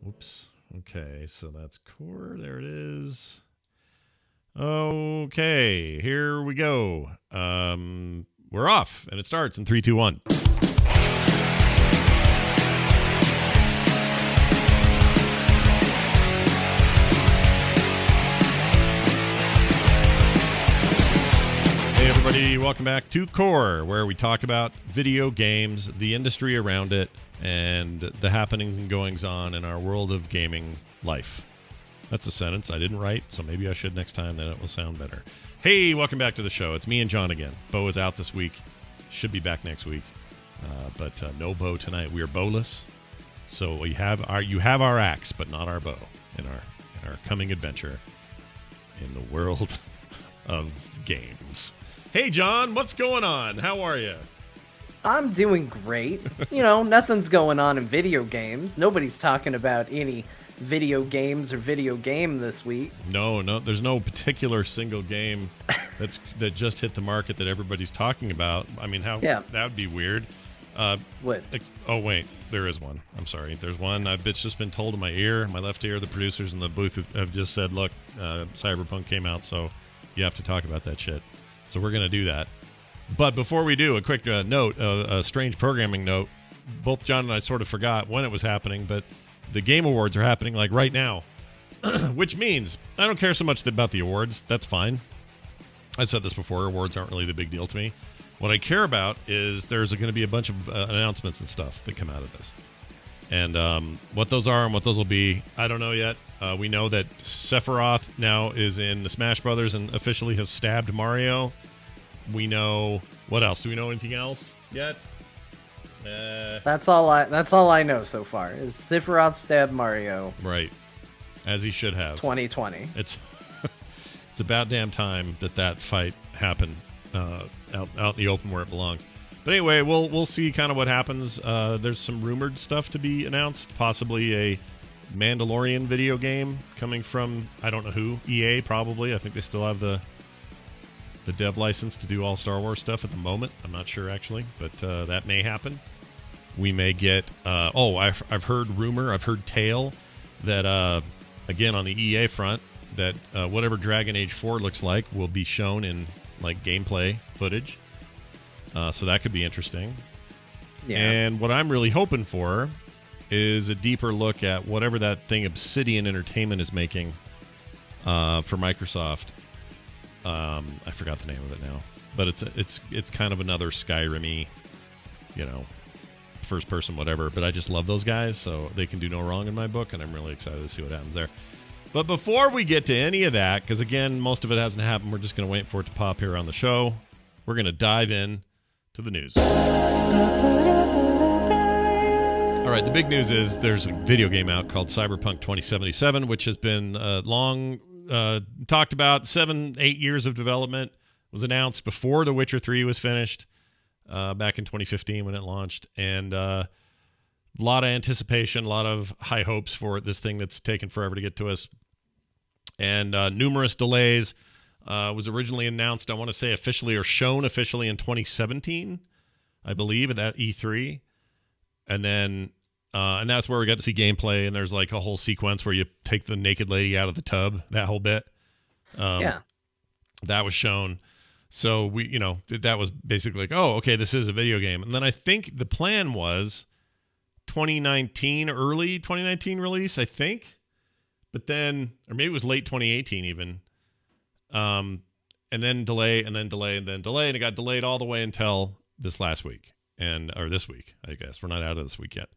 Oops. Okay, so that's core. There it is. Okay, here we go. We're off, and it starts in 3, 2, 1. Hey everybody, welcome back to Core, where we talk about video games, the industry around it, and the happenings and goings-on in our world of gaming life. That's a sentence I didn't write, so maybe I should next time, then it will sound better. Hey, welcome back to the show. It's me and John again. Bo is out this week. Should be back next week. But no Bo tonight. We are Bo-less. So you have our axe, but not our bow in our coming adventure in the world of games. Hey, John, what's going on? How are you? I'm doing great. Nothing's going on in video games. Nobody's talking about any video games or video game this week. No, there's no particular single game that just hit the market that everybody's talking about. I mean, that would be weird. What? Oh, wait, there is one. I'm sorry. There's one. It's just been told in my ear, my left ear. The producers in the booth have just said, look, Cyberpunk came out, so you have to talk about that shit. So we're going to do that. But before we do, a quick note, a strange programming note. Both John and I sort of forgot when it was happening, but the Game Awards are happening like right now, which means I don't care so much about the awards. That's fine. I've said this before. Awards aren't really the big deal to me. What I care about is there's going to be a bunch of announcements and stuff that come out of this. And what those are and what those will be, I don't know yet. We know that Sephiroth now is in the Smash Brothers and officially has stabbed Mario. We know... What else? Do we know anything else yet? That's all I know so far is Sephiroth stabbed Mario. Right. As he should have. 2020. It's about damn time that fight happened out in the open where it belongs. But anyway, we'll see kind of what happens. There's some rumored stuff to be announced. Possibly a Mandalorian video game coming from, I don't know who, EA probably. I think they still have the dev license to do all Star Wars stuff at the moment. I'm not sure actually, but that may happen. We may get I've heard tale that again on the EA front that whatever Dragon Age 4 looks like will be shown in like gameplay footage. So that could be interesting. Yeah. And what I'm really hoping for is a deeper look at whatever that thing Obsidian Entertainment is making for Microsoft. I forgot the name of it now, but it's kind of another Skyrim-y, first person whatever. But I just love those guys, so they can do no wrong in my book, and I'm really excited to see what happens there. But before we get to any of that, because again, most of it hasn't happened, we're just going to wait for it to pop here on the show. We're going to dive in to the news. All right, the big news is there's a video game out called Cyberpunk 2077, which has been long talked about. 7-8 years of development. Was announced before The Witcher 3 was finished back in 2015 when it launched. And a lot of anticipation, a lot of high hopes for this thing that's taken forever to get to us. And numerous delays. Was originally announced, I want to say officially or shown officially in 2017, I believe, at that E3. And then, and that's where we got to see gameplay, and there's like a whole sequence where you take the naked lady out of the tub, that whole bit. That was shown. So we, that was basically like, oh, okay, this is a video game. And then I think the plan was 2019, early 2019 release, I think. But then, or maybe it was late 2018 even. And then delay, and then delay, and then delay, and it got delayed all the way until this last week, or this week, I guess. We're not out of this week yet.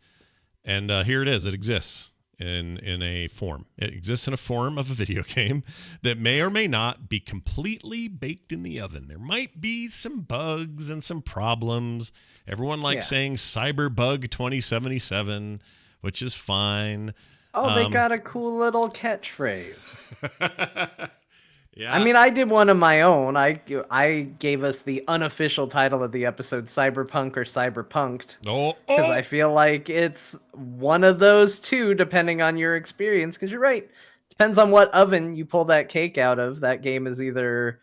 And here it is. It exists in a form. It exists in a form of a video game that may or may not be completely baked in the oven. There might be some bugs and some problems. Everyone likes saying Cyberbug 2077, which is fine. Oh, they got a cool little catchphrase. Yeah. I mean, I did one of my own. I gave us the unofficial title of the episode, Cyberpunk or Cyberpunked. Because I feel like it's one of those two, depending on your experience. Because you're right. Depends on what oven you pull that cake out of. That game is either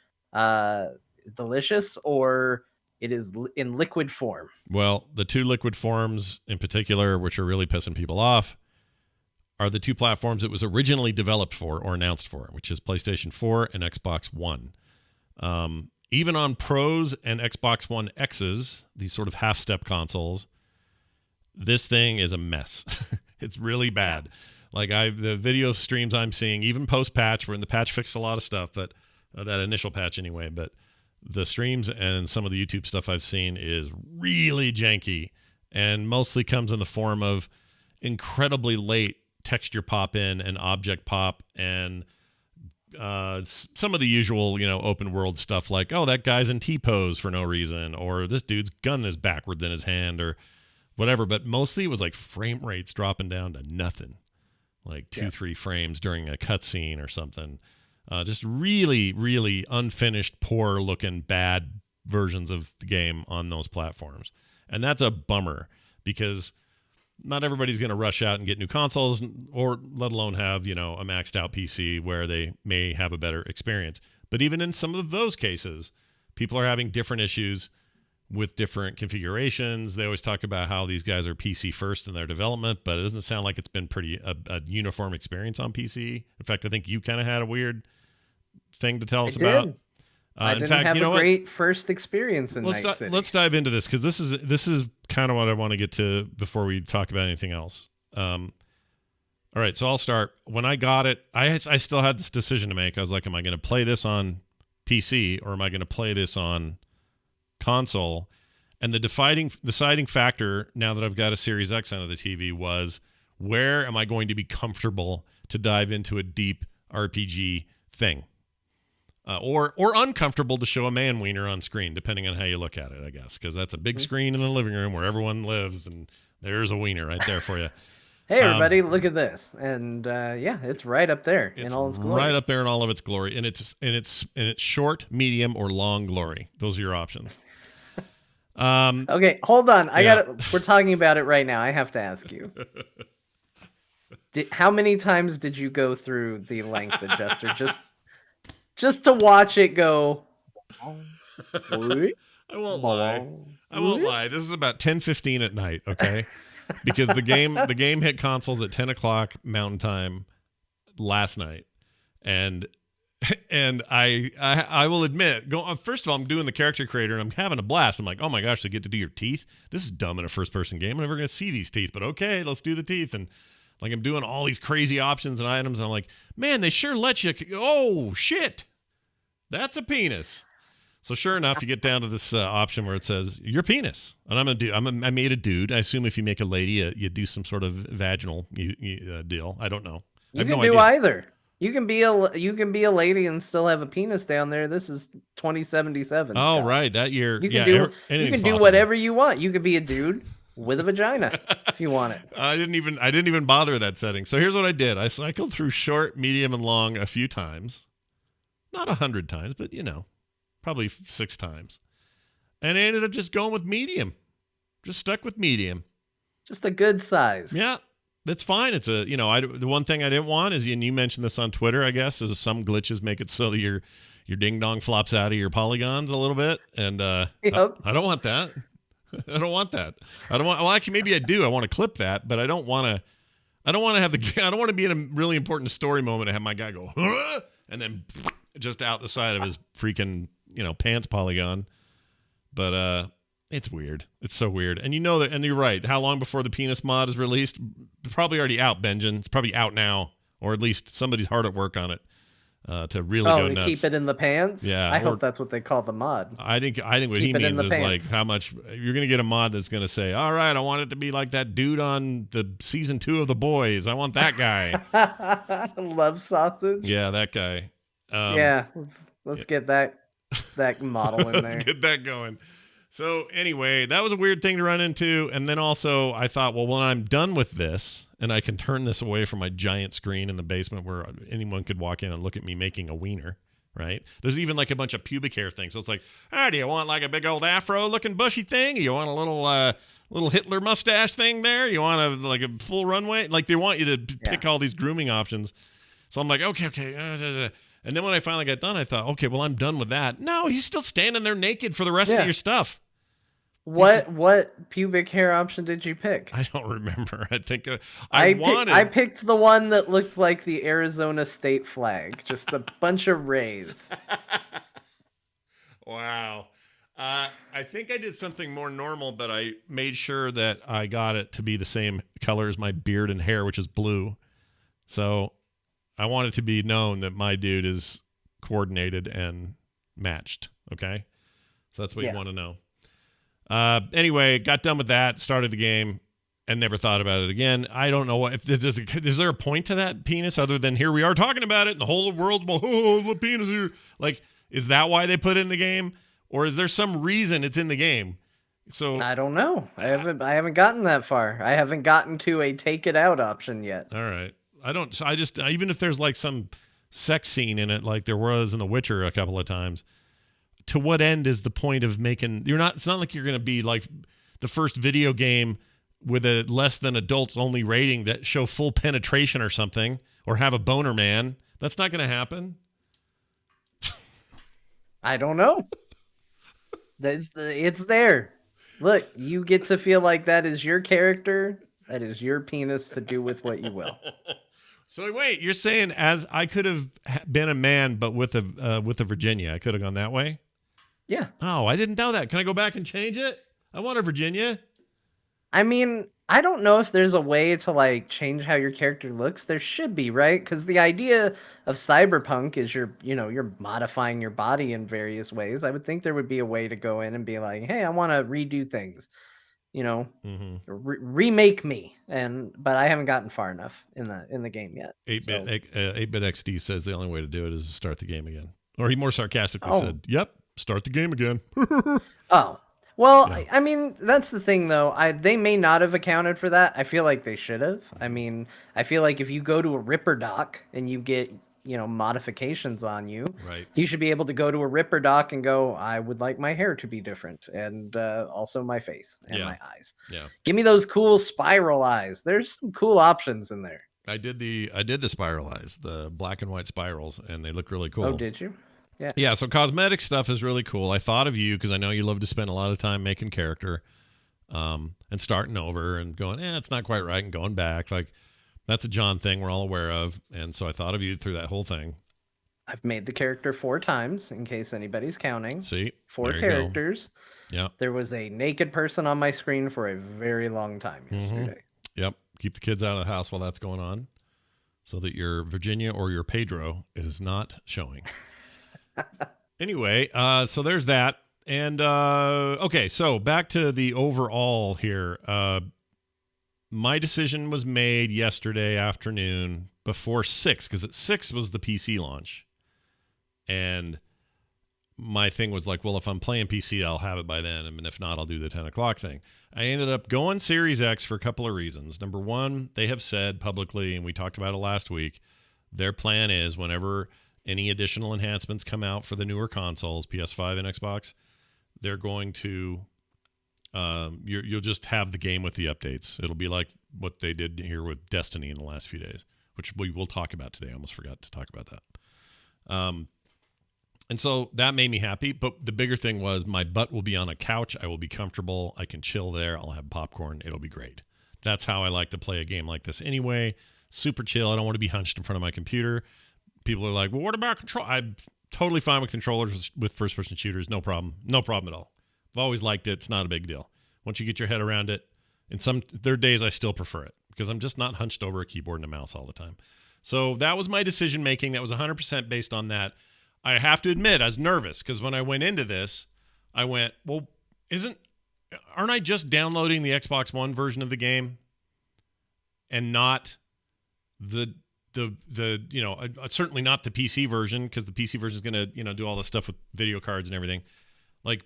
delicious or it is in liquid form. Well, the two liquid forms in particular, which are really pissing people off, are the two platforms it was originally developed for or announced for, which is PlayStation 4 and Xbox One. Even on Pros and Xbox One X's, these sort of half-step consoles, this thing is a mess. It's really bad. Like the video streams I'm seeing, even post-patch, when the patch fixed a lot of stuff, but that initial patch anyway, but the streams and some of the YouTube stuff I've seen is really janky and mostly comes in the form of incredibly late texture pop in and object pop and some of the usual, open world stuff like, oh, that guy's in T-pose for no reason, or this dude's gun is backwards in his hand, or whatever. But mostly it was like frame rates dropping down to nothing, like 2-3 frames during a cutscene or something. Just really, really unfinished, poor looking, bad versions of the game on those platforms. And that's a bummer because not everybody's going to rush out and get new consoles, or let alone have, a maxed out PC where they may have a better experience. But even in some of those cases, people are having different issues with different configurations. They always talk about how these guys are PC first in their development, but it doesn't sound like it's been a uniform experience on PC. In fact, I think you kind of had a weird thing to tell us about. I didn't have a great first experience in Night City. Let's dive into this because this is kind of what I want to get to before we talk about anything else. All right, so I'll start. When I got it, I still had this decision to make. I was like, am I going to play this on PC or am I going to play this on console? And the deciding factor, now that I've got a Series X under the TV, was where am I going to be comfortable to dive into a deep RPG thing? Or uncomfortable to show a man wiener on screen, depending on how you look at it, I guess, because that's a big screen in the living room where everyone lives, and there's a wiener right there for you. Hey, everybody, look at this, and it's right up there in all its glory. Right up there in all of its glory, and it's short, medium, or long glory. Those are your options. Okay, hold on. We're talking about it right now. I have to ask you. How many times did you go through the length adjuster just to watch it go? I won't lie. This is about 10:15 at night, okay? Because the game hit consoles at 10 o'clock Mountain Time last night, and I will admit, first of all, I'm doing the character creator and I'm having a blast. I'm like, oh my gosh, they get to do your teeth. This is dumb in a first person game. I'm never gonna see these teeth, but okay, let's do the teeth. And like I'm doing all these crazy options and items, and I'm like, man, they sure let you. Oh shit, that's a penis. So sure enough, you get down to this option where it says your penis, and I made a dude. I assume if you make a lady, you do some sort of vaginal deal. I don't know. You can do either. You can be a lady and still have a penis down there. This is 2077. Oh, right, that year. You can do whatever you want. You could be a dude with a vagina if you want it. I didn't even bother with that setting. So here's what I did. I cycled through short, medium, and long a few times. Not 100 times, but probably 6 times. And I ended up just going with medium. Just stuck with medium. Just a good size. Yeah. That's fine. It's the one thing I didn't want is, and you mentioned this on Twitter, I guess, is some glitches make it so that your ding dong flops out of your polygons a little bit. And yep. I don't want that. I don't want that. Well, actually, maybe I do. I want to clip that, but I don't want to be in a really important story moment and have my guy go, huh? And then just out the side of his freaking, pants polygon. But it's weird. It's so weird. And and you're right. How long before the penis mod is released? Probably already out, Benjamin. It's probably out now, or at least somebody's hard at work on it to really go nuts. Keep it in the pants? Yeah. I hope that's what they call the mod. I think what he means is like how much you're going to get a mod that's going to say, all right, I want it to be like that dude on the season 2 of The Boys. I want that guy. Love sausage. Yeah, that guy. Let's get that model in there. Let's get that going. So anyway, that was a weird thing to run into. And then also I thought, well, when I'm done with this and I can turn this away from my giant screen in the basement where anyone could walk in and look at me making a wiener, right? There's even like a bunch of pubic hair things. So it's like, do you want like a big old afro looking bushy thing? You want a little Hitler mustache thing there? You want like a full runway? Like they want you to pick all these grooming options. So I'm like, okay. And then when I finally got done, I thought, okay, well, I'm done with that. No, he's still standing there naked for the rest of your stuff. What pubic hair option did you pick? I don't remember. I think I picked the one that looked like the Arizona state flag, just a bunch of rays. Wow. I think I did something more normal, but I made sure that I got it to be the same color as my beard and hair, which is blue. So I want it to be known that my dude is coordinated and matched. Okay. So that's what you want to know. Anyway, got done with that, started the game, and never thought about it again. I don't know if is there a point to that penis other than here we are talking about it and the whole world, oh, what penis here? Like, is that why they put it in the game? Or is there some reason it's in the game? So I don't know. I haven't gotten that far. I haven't gotten to a take it out option yet. All right. I just even if there's like some sex scene in it like there was in The Witcher a couple of times, to what end is the point of making it's not like you're going to be like the first video game with a less than adults only rating that show full penetration or something or have a boner man. That's not going to happen. I don't know. It's there. Look, you get to feel like that is your character. That is your penis to do with what you will. So wait, you're saying as I could have been a man, but with a Virginia, I could have gone that way? Yeah. Oh, I didn't know that. Can I go back and change it? I want a Virginia. I mean, I don't know if there's a way to like change how your character looks. There should be, right? Because the idea of cyberpunk is you're modifying your body in various ways. I would think there would be a way to go in and be like, hey, I want to redo things, remake me. But I haven't gotten far enough in the game yet. 8-bit XD says the only way to do it is to start the game again. Or he more sarcastically said, "Yep, start the game again." Oh. Well, yeah. I mean, that's the thing, though. They may not have accounted for that. I feel like they should have. I mean, I feel like if you go to a Ripper dock and you get, modifications on you, right, you should be able to go to a Ripper dock and go, I would like my hair to be different, and also my face and my eyes. Yeah. Give me those cool spiral eyes. There's some cool options in there. I did the spiral eyes, the black and white spirals, and they look really cool. Oh, did you? Yeah. Yeah, so cosmetic stuff is really cool. I thought of you because I know you love to spend a lot of time making character and starting over and going, it's not quite right and going back. Like, that's a John thing we're all aware of. And so I thought of you through that whole thing. I've made the character 4 times, in case anybody's counting. See? 4 characters. Yeah. There was a naked person on my screen for a very long time yesterday. Yep. Keep the kids out of the house while that's going on so that your Virginia or your Pedro is not showing. Anyway, so there's that. And, okay, so back to the overall here. My decision was made yesterday afternoon before 6, because at 6 was the PC launch. And my thing was like, well, if I'm playing PC, I'll have it by then. And if not, I'll do the 10 o'clock thing. I ended up going Series X for a couple of reasons. Number one, they have said publicly, and we talked about it last week, their plan is whenever any additional enhancements come out for the newer consoles, PS5 and Xbox, they're going to, you'll just have the game with the updates. It'll be like what they did here with Destiny in the last few days, which we will talk about today. I almost forgot to talk about that. And so that made me happy. But the bigger thing was my butt will be on a couch. I will be comfortable. I can chill there. I'll have popcorn. It'll be great. That's how I like to play a game like this anyway. Super chill. I don't want to be hunched in front of my computer. People are like, well, what about control? I'm totally fine with controllers with first-person shooters. No problem. No problem at all. I've always liked it. It's not a big deal. Once you get your head around it, there are days I still prefer it because I'm just not hunched over a keyboard and a mouse all the time. So that was my decision-making. That was 100% based on that. I have to admit, I was nervous because when I went into this, I went, well, aren't I just downloading the Xbox One version of the game and not certainly not the PC version, because the PC version is going to, do all the stuff with video cards and everything. Like,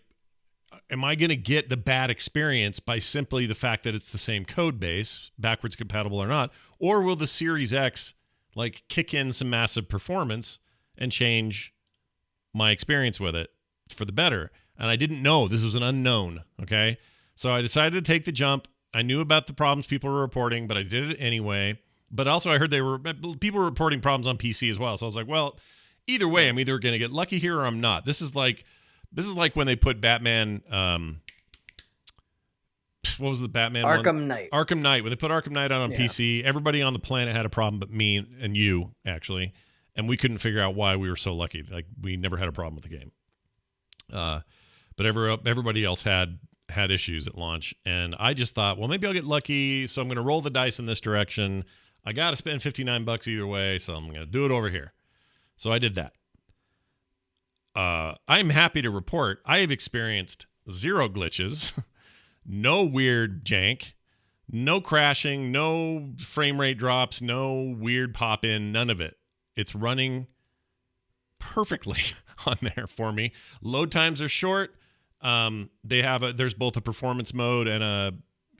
am I going to get the bad experience by simply the fact that it's the same code base, backwards compatible or not? Or will the Series X like kick in some massive performance and change my experience with it for the better? And I didn't know. This was an unknown. Okay. So I decided to take the jump. I knew about the problems people were reporting, but I did it anyway. But also I heard people were reporting problems on PC as well. So I was like, well, either way, I'm either going to get lucky here or I'm not. This is like when they put Batman, what was the Batman one? Arkham Knight. Arkham Knight. When they put Arkham Knight out on PC, everybody on the planet had a problem but me and you, actually. And we couldn't figure out why we were so lucky. Like, we never had a problem with the game. But everybody else had issues at launch. And I just thought, well, maybe I'll get lucky, so I'm going to roll the dice in this direction. I got to spend $59 either way, so I'm going to do it over here. So I did that. I'm happy to report I have experienced 0 glitches, no weird jank, no crashing, no frame rate drops, no weird pop in, none of it. It's running perfectly on there for me. Load times are short. There's both a performance mode and a,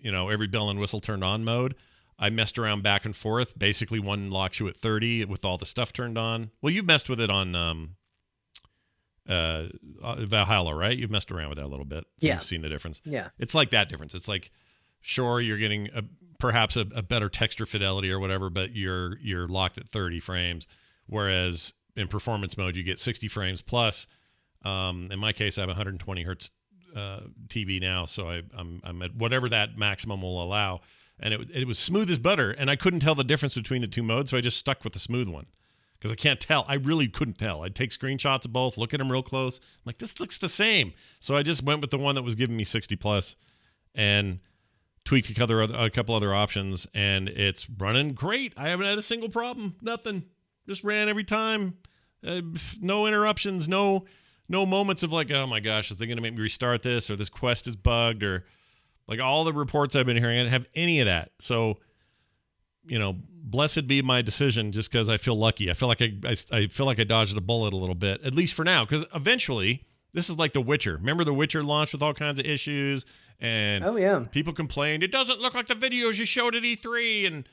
every bell and whistle turned on mode. I messed around back and forth. Basically, one locks you at 30 with all the stuff turned on. Well, you've messed with it on Valhalla, right? You've messed around with that a little bit. So you've seen the difference. Yeah. It's like that difference. It's like, sure, you're getting perhaps a better texture fidelity or whatever, but you're locked at 30 frames. Whereas in performance mode, you get 60 frames plus. In my case, I have 120 hertz TV now, so I'm at whatever that maximum will allow. And it was smooth as butter, and I couldn't tell the difference between the two modes, so I just stuck with the smooth one. Because I can't tell. I really couldn't tell. I'd take screenshots of both, look at them real close. I'm like, this looks the same. So I just went with the one that was giving me 60 plus and tweaked a couple other options, and it's running great. I haven't had a single problem. Nothing. Just ran every time. No interruptions. No moments of like, oh my gosh, is they going to make me restart this, or this quest is bugged, or like all the reports I've been hearing. I didn't have any of that. So, blessed be my decision, just because I feel lucky. I feel like I feel like I dodged a bullet a little bit, at least for now, because eventually this is like The Witcher. Remember The Witcher launched with all kinds of issues, and people complained, it doesn't look like the videos you showed at E3, and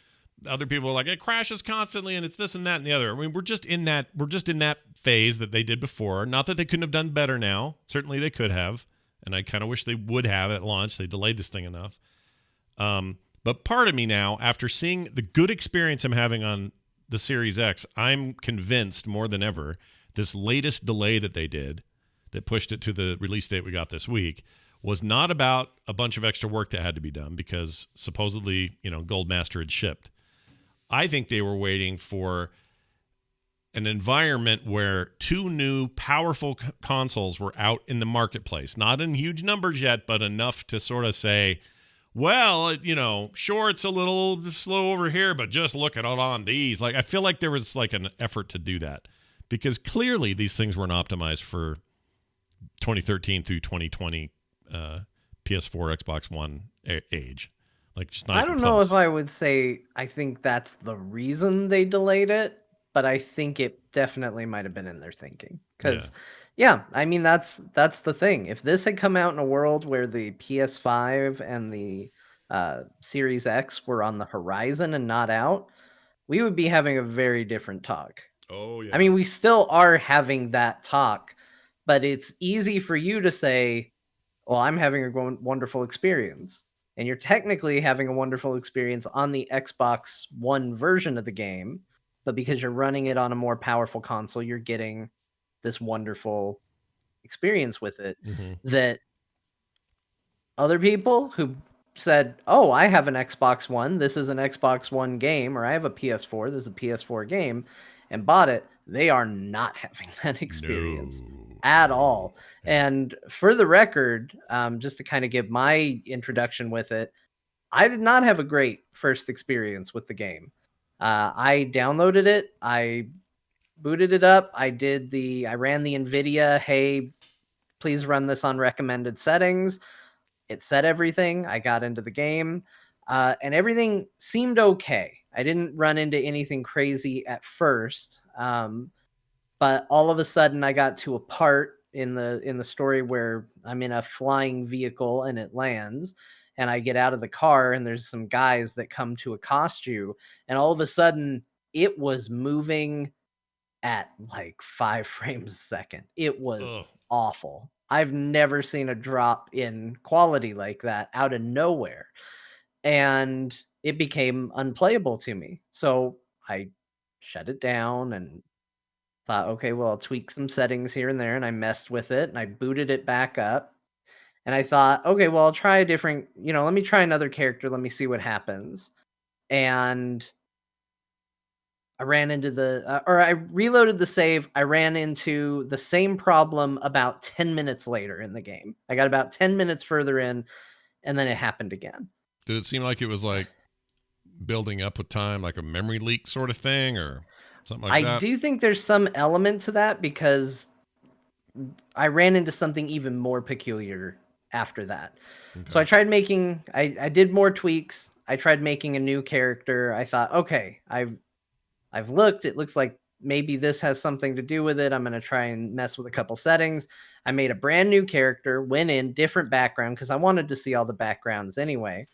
other people were like, it crashes constantly, and it's this and that and the other. I mean, we're just in that phase that they did before. Not that they couldn't have done better now. Certainly they could have, and I kind of wish they would have at launch. They delayed this thing enough. But part of me now, after seeing the good experience I'm having on the Series X, I'm convinced more than ever this latest delay that they did, that pushed it to the release date we got this week, was not about a bunch of extra work that had to be done because supposedly, Goldmaster had shipped. I think they were waiting for an environment where 2 new powerful consoles were out in the marketplace. Not in huge numbers yet, but enough to sort of say, well, sure, it's a little slow over here, but just look at it on these. Like, I feel like there was like an effort to do that because clearly these things weren't optimized for 2013 through 2020 PS4, Xbox One age. Like, just not I don't know if I would say I think that's the reason they delayed it, but I think it definitely might have been in their thinking. Because, I mean, that's the thing. If this had come out in a world where the PS5 and the Series X were on the horizon and not out, we would be having a very different talk. Oh, yeah. I mean, we still are having that talk, but it's easy for you to say, well, I'm having a wonderful experience. And you're technically having a wonderful experience on the Xbox One version of the game, but because you're running it on a more powerful console, you're getting this wonderful experience with it that other people who said, oh, I have an Xbox One, this is an Xbox One game, or I have a PS4, this is a PS4 game, and bought it, they are not having that experience at all. And for the record, just to kind of give my introduction with it, I did not have a great first experience with the game. I downloaded it, I booted it up, I ran the NVIDIA, hey, please run this on recommended settings. It said everything. I got into the game, and everything seemed okay. I didn't run into anything crazy at first, but all of a sudden I got to a part in the story where I'm in a flying vehicle and it lands, and I get out of the car and there's some guys that come to accost you, and all of a sudden it was moving at like 5 frames a second. It was awful. I've never seen a drop in quality like that out of nowhere. And it became unplayable to me. So I shut it down and thought, okay, well, I'll tweak some settings here and there. And I messed with it and I booted it back up. And I thought, okay, well, I'll try a different, let me try another character. Let me see what happens. And I ran into or I reloaded the save. I ran into the same problem about 10 minutes later in the game. I got about 10 minutes further in, and then it happened again. Did it seem like it was like building up with time, like a memory leak sort of thing or something like that? I do think there's some element to that because I ran into something even more peculiar after that. Okay. So I tried making, I did more tweaks. I tried making a new character. I thought, okay, I've looked, it looks like maybe this has something to do with it. I'm going to try and mess with a couple settings. I made a brand new character, went in different background because I wanted to see all the backgrounds anyway.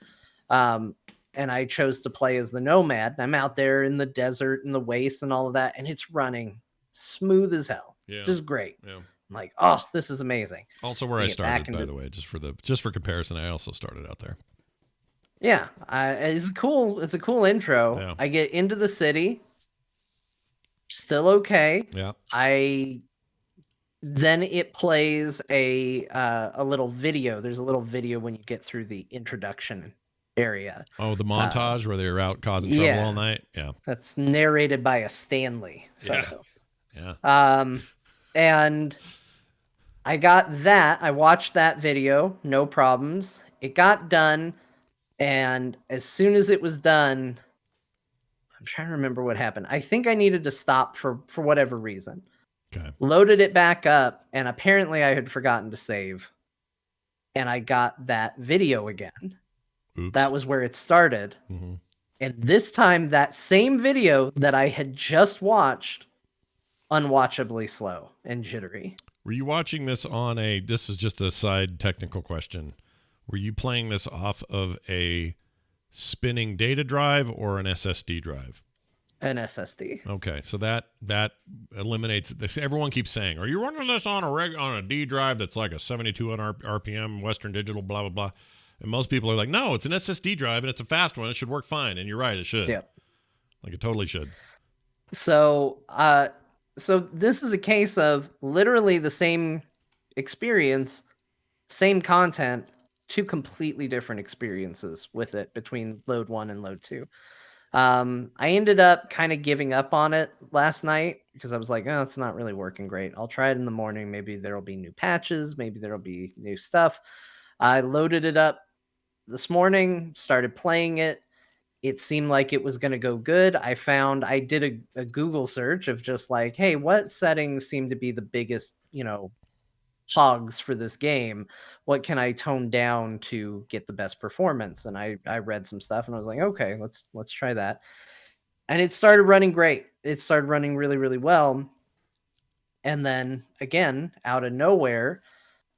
And I chose to play as the Nomad. I'm out there in the desert and the wastes and all of that, and it's running smooth as hell. Yeah. Just great. Yeah. I'm like, oh, this is amazing. Also where I started, by the way, just for comparison, I also started out there. Yeah, it's cool. It's a cool intro. Yeah. I get into the city. Still okay. Yeah. Then it plays a little video. There's a little video when you get through the introduction area. Oh, the montage where they were out causing trouble all night. Yeah. That's narrated by a Stanley photo. Yeah. And I got that. I watched that video, no problems. It got done, and as soon as it was done, I'm trying to remember what happened. I think I needed to stop for whatever reason. Okay. Loaded it back up, and apparently I had forgotten to save. And I got that video again. Oops. That was where it started. Mm-hmm. And this time, that same video that I had just watched, unwatchably slow and jittery. Were you watching this on this is just a side technical question. Were you playing this off of a spinning data drive or an SSD drive? An SSD. Okay, so that eliminates this. Everyone keeps saying, "Are you running this on a D drive that's like a 7200 RPM Western Digital blah blah blah?" And most people are like, "No, it's an SSD drive and it's a fast one. It should work fine." And you're right, it should. Yeah. Like it totally should. So, so this is a case of literally the same experience, same content, two completely different experiences with it between load 1 and load 2. I ended up kind of giving up on it last night because I was like, oh, it's not really working great. I'll try it in the morning. Maybe there'll be new patches. Maybe there'll be new stuff. I loaded it up this morning, started playing it. It seemed like it was going to go good. I did a Google search of just like, hey, what settings seem to be the biggest, hogs for this game? What can I tone down to get the best performance? And I read some stuff and I was like, okay, let's try that. And it started running great. It started running really, really well. And then again, out of nowhere,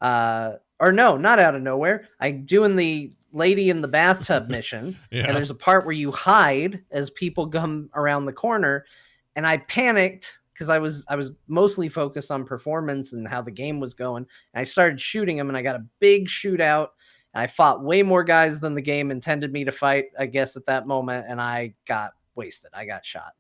or no, not out of nowhere. I'm doing the lady in the bathtub mission. Yeah. And there's a part where you hide as people come around the corner. And I panicked because I was mostly focused on performance and how the game was going. And I started shooting them and I got a big shootout. And I fought way more guys than the game intended me to fight, I guess, at that moment. And I got wasted. I got shot.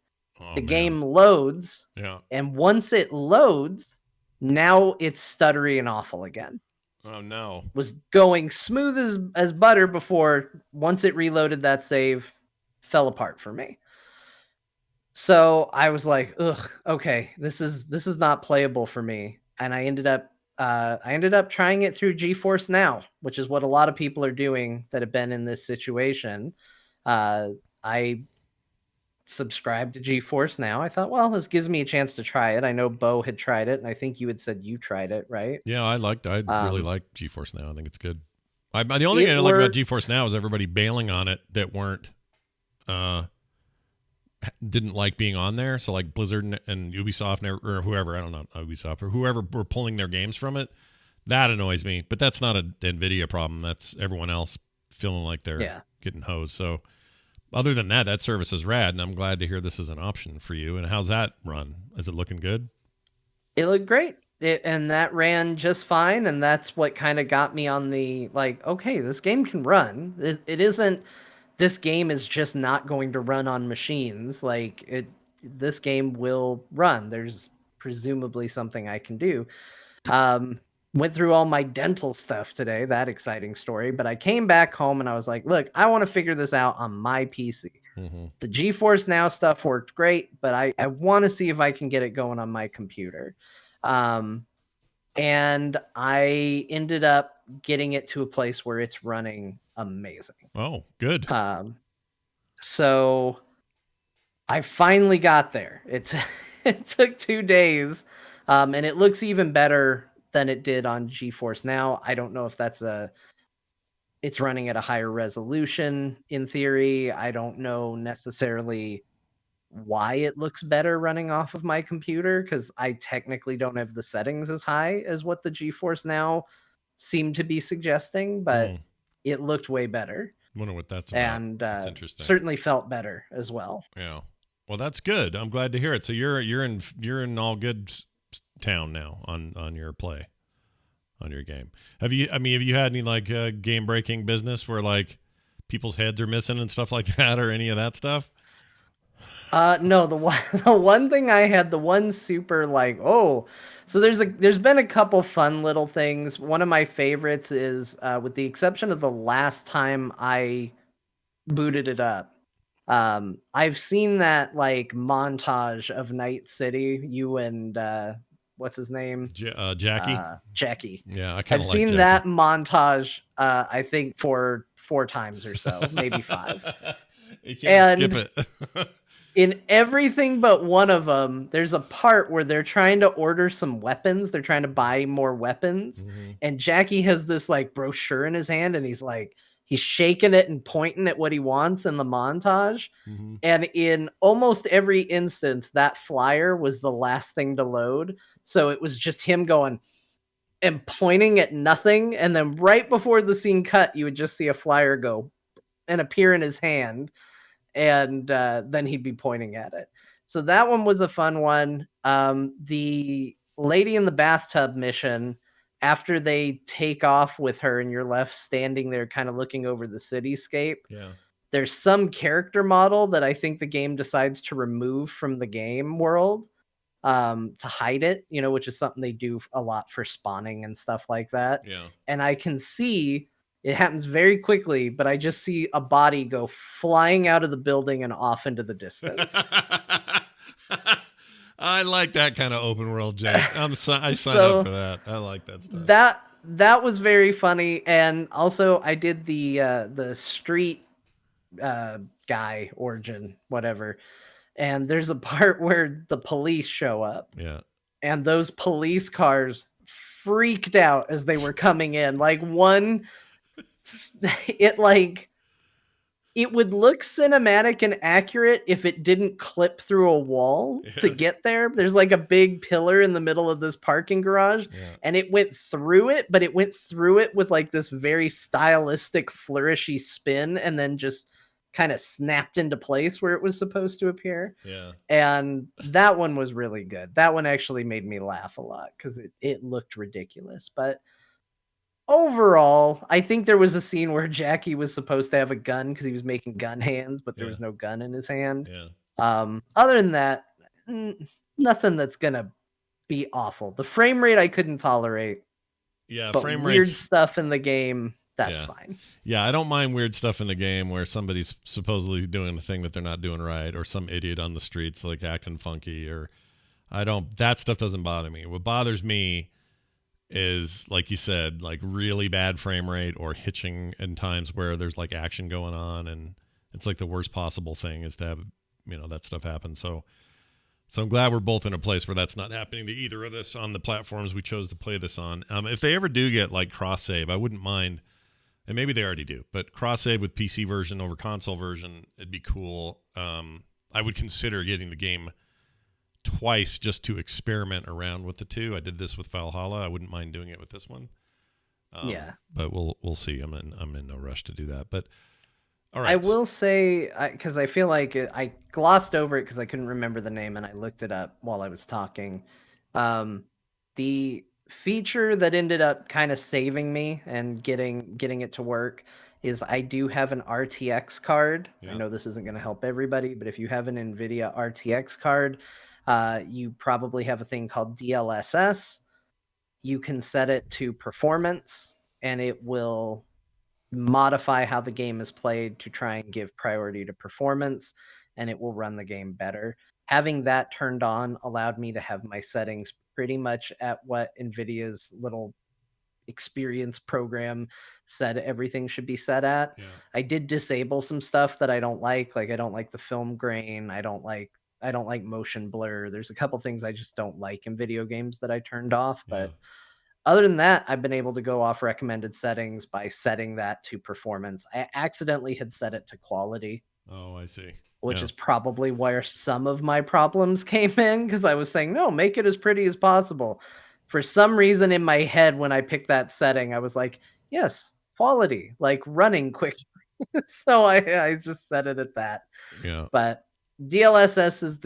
The game loads. Yeah. And once it loads, now it's stuttery and awful again. Oh no. Was going smooth as butter before. Once it reloaded, that save fell apart for me. So I was like, ugh, okay, this is not playable for me. And I ended up trying it through GeForce Now, which is what a lot of people are doing that have been in this situation. I subscribed to GeForce Now. I thought, well, this gives me a chance to try it. I know Bo had tried it, and I think you had said you tried it, right? Yeah, I really like GeForce Now. I think it's good. The only thing I like about GeForce Now is everybody bailing on it that didn't like being on there. So like Blizzard and Ubisoft or whoever, I don't know, Ubisoft or whoever were pulling their games from it. That annoys me, but that's not an NVIDIA problem. That's everyone else feeling like they're getting hosed. So other than that, that service is rad, and I'm glad to hear this is an option for you. And how's that run? Is it looking good? It looked great. And that ran just fine, and that's what kind of got me on the, like, okay, this game can run. It isn't, this game is just not going to run on machines. Like, this game will run. There's presumably something I can do. went through all my dental stuff today, that exciting story, but I came back home and I was like, look, I want to figure this out on my PC. Mm-hmm. The GeForce Now stuff worked great, but I want to see if I can get it going on my computer. And I ended up getting it to a place where it's running amazing. Oh, good. So I finally got there. It took 2 days, and it looks even better than it did on GeForce Now. I don't know if it's running at a higher resolution in theory. I don't know necessarily why it looks better running off of my computer because I technically don't have the settings as high as what the GeForce Now seemed to be suggesting, but it looked way better. Wonder what that's about. And that's interesting. Certainly felt better as well. Yeah. Well, that's good. I'm glad to hear it. So you're in all good town now on your play, on your game. Have you had any like game breaking business where like people's heads are missing and stuff like that, or any of that stuff? No, the one thing I had, the one super like, oh, so there's been a couple fun little things. One of my favorites is, with the exception of the last time I booted it up, I've seen that like montage of Night City, you and what's his name? Jackie. Jackie. Yeah, I kind of I've like seen Jackie. that montage. I think for 4 times or so, maybe 5. You can't skip it. In everything but one of them, there's a part where they're trying to order some weapons. They're trying to buy more weapons. Mm-hmm. And Jackie has this like brochure in his hand and he's shaking it and pointing at what he wants in the montage. Mm-hmm. And in almost every instance, that flyer was the last thing to load. So it was just him going and pointing at nothing. And then right before the scene cut, you would just see a flyer go and appear in his hand. And then he'd be pointing at it. So that one was a fun one. The lady in the bathtub mission, after they take off with her and you're left standing there kind of looking over the cityscape, there's some character model that I think the game decides to remove from the game world to hide it, which is something they do a lot for spawning and stuff like that. Yeah. And I can see it happens very quickly, but I just see a body go flying out of the building and off into the distance. I like that kind of open world, Jake. I sign up for that. I like that stuff. That was very funny, and also I did the street guy origin, whatever. And there's a part where the police show up. Yeah. And those police cars freaked out as they were coming in. Like one, it would look cinematic and accurate if it didn't clip through a wall to get there. There's like a big pillar in the middle of this parking garage, and it went through it, but it went through it with like this very stylistic, flourishy spin, and then just kind of snapped into place where it was supposed to appear. Yeah. And that one was really good. That one actually made me laugh a lot because it looked ridiculous. But overall, I think there was a scene where Jackie was supposed to have a gun because he was making gun hands, but there was no gun in his hand. Yeah. Other than that, nothing that's gonna be awful. The frame rate I couldn't tolerate. Yeah, but frame weird rates, stuff in the game, that's fine. Yeah, I don't mind weird stuff in the game where somebody's supposedly doing a thing that they're not doing right, or some idiot on the streets like acting funky, or that stuff doesn't bother me. What bothers me is, like you said, like really bad frame rate or hitching in times where there's like action going on, and it's like the worst possible thing is to have that stuff happen. So I'm glad we're both in a place where that's not happening to either of us on the platforms we chose to play this on. If they ever do get like cross save, I wouldn't mind, and maybe they already do, but cross save with PC version over console version, it'd be cool. I would consider getting the game twice just to experiment around with the two. I did this with Valhalla. I wouldn't mind doing it with this one. But we'll see. I'm in no rush to do that. But all right. I will say, because I feel like I glossed over it because I couldn't remember the name, and I looked it up while I was talking. The feature that ended up kind of saving me and getting it to work is I do have an RTX card. I know this isn't going to help everybody, but if you have an NVIDIA RTX card, you probably have a thing called DLSS. you can set it to performance, and it will modify how the game is played to try and give priority to performance, and it will run the game better. Having that turned on allowed me to have my settings pretty much at what NVIDIA's little experience program said everything should be set at. Yeah. I did disable some stuff that I don't like I don't like the film grain, I don't like motion blur. There's a couple things I just don't like in video games that I turned off, but other than that, I've been able to go off recommended settings by setting that to performance. I accidentally had set it to quality. Oh, I see. Which is probably where some of my problems came in, because I was saying, no, make it as pretty as possible. For some reason in my head, when I picked that setting, I was like, yes, quality, like running quick. So I just set it at that. Yeah. But DLSS is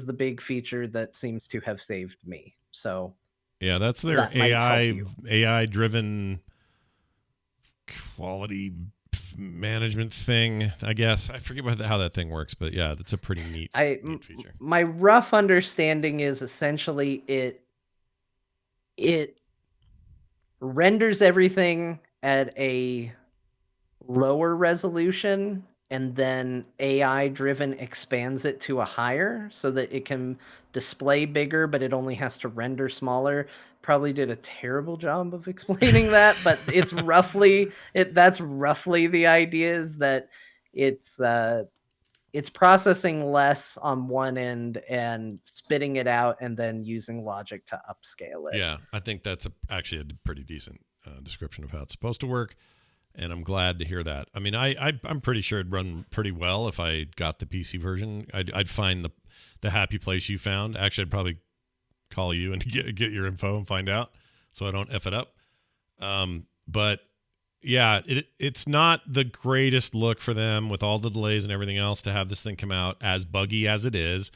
the big feature that seems to have saved me. So yeah, that's their that AI driven quality management thing, I guess. I forget how that thing works, but yeah, that's a pretty neat feature. My rough understanding is essentially it renders everything at a lower resolution, and then AI driven expands it to a higher so that it can display bigger, but it only has to render smaller. Probably did a terrible job of explaining that, but it's that's roughly the idea, is that it's processing less on one end and spitting it out and then using logic to upscale it. Yeah, I think that's actually a pretty decent description of how it's supposed to work. And I'm glad to hear that. I mean, I'm pretty sure it'd run pretty well if I got the PC version. I'd find the happy place you found. Actually, I'd probably call you and get your info and find out, so I don't F it up. But yeah, it's not the greatest look for them with all the delays and everything else to have this thing come out as buggy as it is.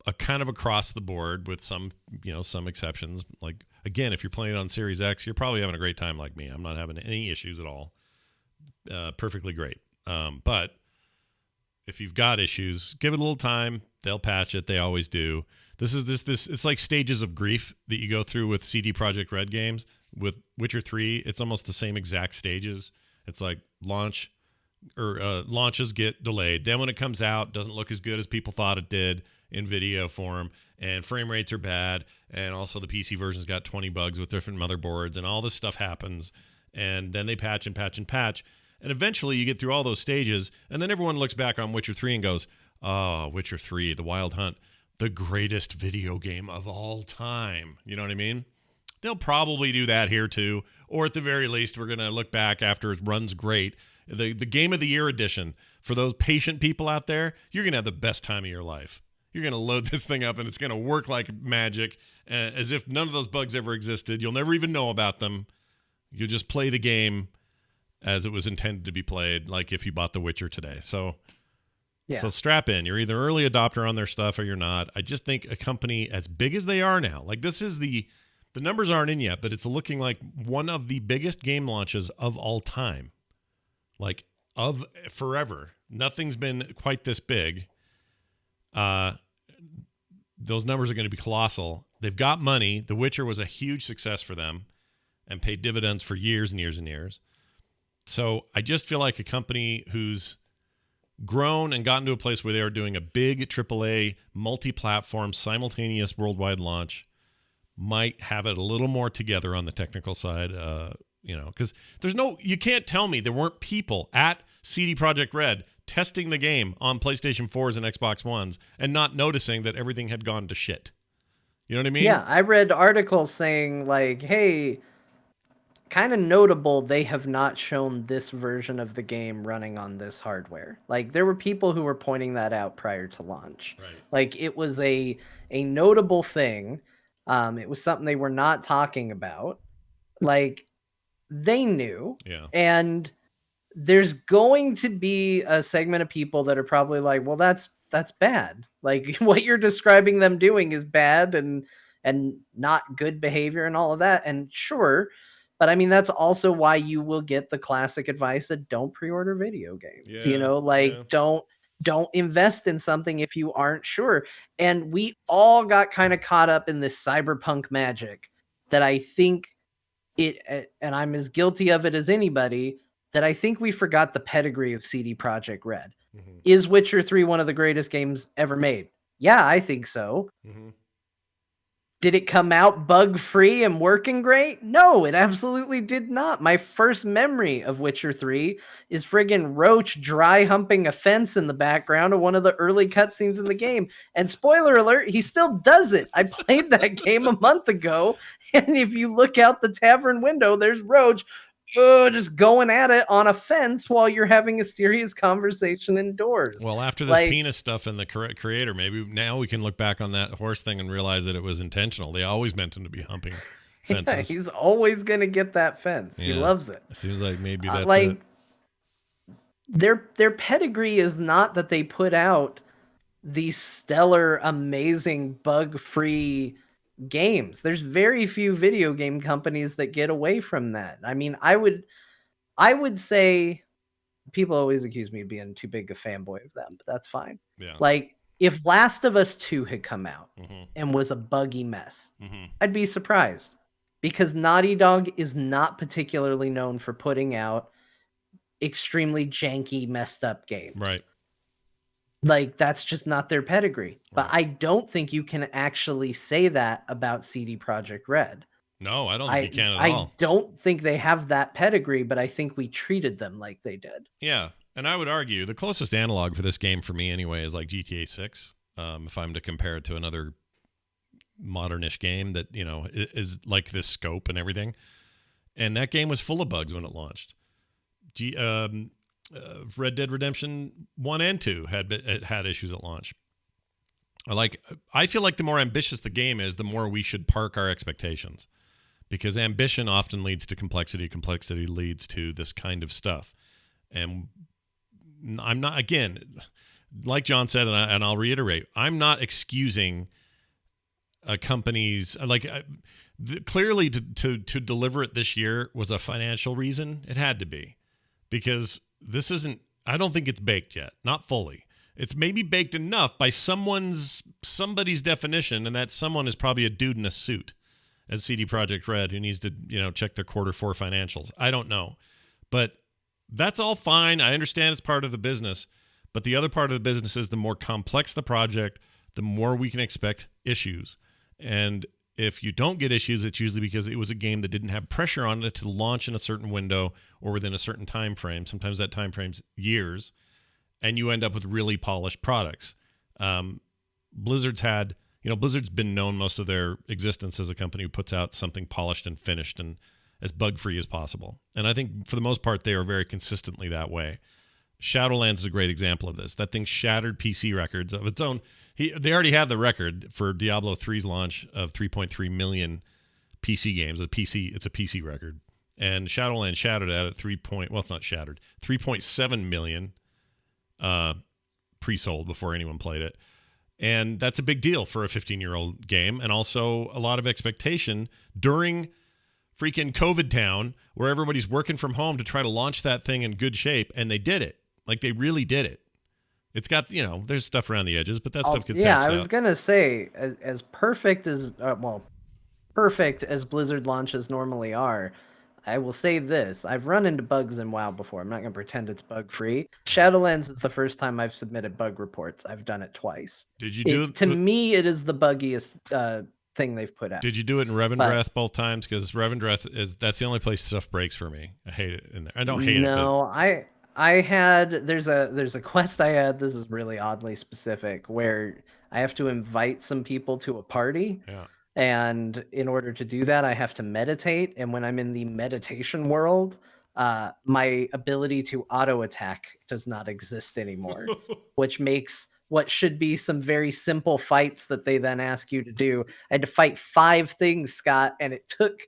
A kind of across the board with some exceptions. Like, again, if you're playing it on Series X, you're probably having a great time like me. I'm not having any issues at all. Perfectly great. But if you've got issues, give it a little time. They'll patch it. They always do. This it's like stages of grief that you go through with CD Projekt Red games. With Witcher 3, it's almost the same exact stages. It's like launches get delayed. Then when it comes out, it doesn't look as good as people thought it did in video form, and frame rates are bad, and also the PC version's got 20 bugs with different motherboards, and all this stuff happens, and then they patch and patch and patch, and eventually you get through all those stages, and then everyone looks back on Witcher 3 and goes, oh, Witcher 3, The Wild Hunt, the greatest video game of all time. You know what I mean? They'll probably do that here too, or at the very least, we're going to look back after it runs great. The Game of the Year edition, for those patient people out there, you're going to have the best time of your life. You're going to load this thing up, and it's going to work like magic, as if none of those bugs ever existed. You'll never even know about them. You'll just play the game as it was intended to be played, like if you bought The Witcher today. So strap in. You're either early adopter on their stuff or you're not. I just think a company as big as they are now, like this is the numbers aren't in yet, but it's looking like one of the biggest game launches of all time. Like, of forever. Nothing's been quite this big. Those numbers are going to be colossal. They've got money. The Witcher was a huge success for them and paid dividends for years and years and years. So I just feel like a company who's grown and gotten to a place where they are doing a big AAA multi-platform simultaneous worldwide launch might have it a little more together on the technical side, because you can't tell me there weren't people at CD Projekt Red testing the game on PlayStation 4s and Xbox Ones and not noticing that everything had gone to shit. You know what I mean? Yeah, I read articles saying like, hey, kind of notable they have not shown this version of the game running on this hardware. Like, there were people who were pointing that out prior to launch. Right. Like, it was a notable thing. It was something they were not talking about. Like, they knew. Yeah. And there's going to be a segment of people that are probably like, well, that's bad. Like, what you're describing them doing is bad and not good behavior and all of that. And sure, but I mean, that's also why you will get the classic advice that don't pre-order video games. Yeah, don't invest in something if you aren't sure. And we all got kind of caught up in this cyberpunk magic that I think and I'm as guilty of it as anybody, that I think we forgot the pedigree of CD Projekt Red. Mm-hmm. Is Witcher 3 one of the greatest games ever made? Yeah, I think so. Mm-hmm. Did it come out bug-free and working great? No, it absolutely did not. My first memory of Witcher 3 is friggin' Roach dry humping a fence in the background of one of the early cutscenes in the game. And spoiler alert, he still does it. I played that game a month ago, and if you look out the tavern window, there's Roach just going at it on a fence while you're having a serious conversation indoors. Well, after this penis stuff and the creator, maybe now we can look back on that horse thing and realize that it was intentional. They always meant him to be humping fences. Yeah, he's always going to get that fence. Yeah. He loves it. It seems like maybe that's it. Their pedigree is not that they put out these stellar, amazing, bug-free games. There's very few video game companies that get away from that. I mean, I would say, people always accuse me of being too big a fanboy of them, but that's fine. Yeah. Like, if Last of Us 2 had come out and was a buggy mess, I'd be surprised, because Naughty Dog is not particularly known for putting out extremely janky, messed up games. Right. Like, that's just not their pedigree. But I don't think you can actually say that about CD Projekt Red. No, I don't think you can at all. I don't think they have that pedigree, but I think we treated them like they did. Yeah, and I would argue the closest analog for this game for me anyway is like GTA 6. If I'm to compare it to another modernish game that, is like this scope and everything. And that game was full of bugs when it launched. Red Dead Redemption 1 and 2 had issues at launch. I feel like the more ambitious the game is, the more we should park our expectations, because ambition often leads to complexity. Complexity leads to this kind of stuff. And I'm not, again, like John said, and I'll reiterate, I'm not excusing companies clearly to deliver it this year was a financial reason. It had to be, because this isn't, I don't think it's baked yet, not fully. It's maybe baked enough by somebody's definition, and that someone is probably a dude in a suit at CD Projekt Red who needs to, check their quarter 4 financials. I don't know. But that's all fine. I understand it's part of the business. But the other part of the business is the more complex the project, the more we can expect issues. And if you don't get issues, it's usually because it was a game that didn't have pressure on it to launch in a certain window or within a certain time frame. Sometimes that time frame's years, and you end up with really polished products. Blizzard's been known most of their existence as a company who puts out something polished and finished and as bug-free as possible. And I think for the most part, they are very consistently that way. Shadowlands is a great example of this. That thing shattered PC records of its own. They already have the record for Diablo 3's launch of 3.3 million PC games. It's a PC record. And Shadowlands shattered that at 3.7 million pre-sold before anyone played it. And that's a big deal for a 15-year-old game, and also a lot of expectation during freaking COVID town, where everybody's working from home to try to launch that thing in good shape, and they did it. Like, they really did it. It's got, there's stuff around the edges, but that stuff gets patched out. I was going to say, as perfect as, perfect as Blizzard launches normally are, I will say this. I've run into bugs in WoW before. I'm not going to pretend it's bug-free. Shadowlands is the first time I've submitted bug reports. I've done it twice. Did you do it? To me, it is the buggiest thing they've put out. Did you do it in Revendreth both times? Because Revendreth that's the only place stuff breaks for me. I hate it in there. I don't hate it. No, I had, there's a quest I had, this is really oddly specific, where I have to invite some people to a party. Yeah. And in order to do that, I have to meditate. And when I'm in the meditation world, my ability to auto attack does not exist anymore, which makes what should be some very simple fights that they then ask you to do. I had to fight 5 things, Scott, and it took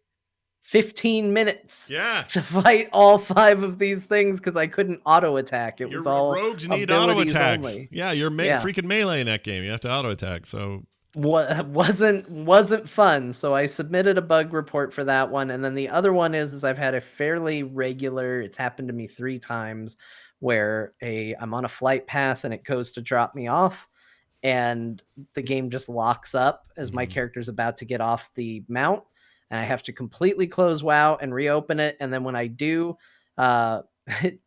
15 minutes to fight all 5 of these things because I couldn't auto attack. It was all rogues need auto attacks. Only. Yeah, you're freaking melee in that game. You have to auto attack. So what wasn't fun. So I submitted a bug report for that one, and then the other one is I've had a fairly regular. It's happened to me 3 times where I'm on a flight path and it goes to drop me off, and the game just locks up as my character's about to get off the mount. and I have to completely close WoW and reopen it. And then when I do,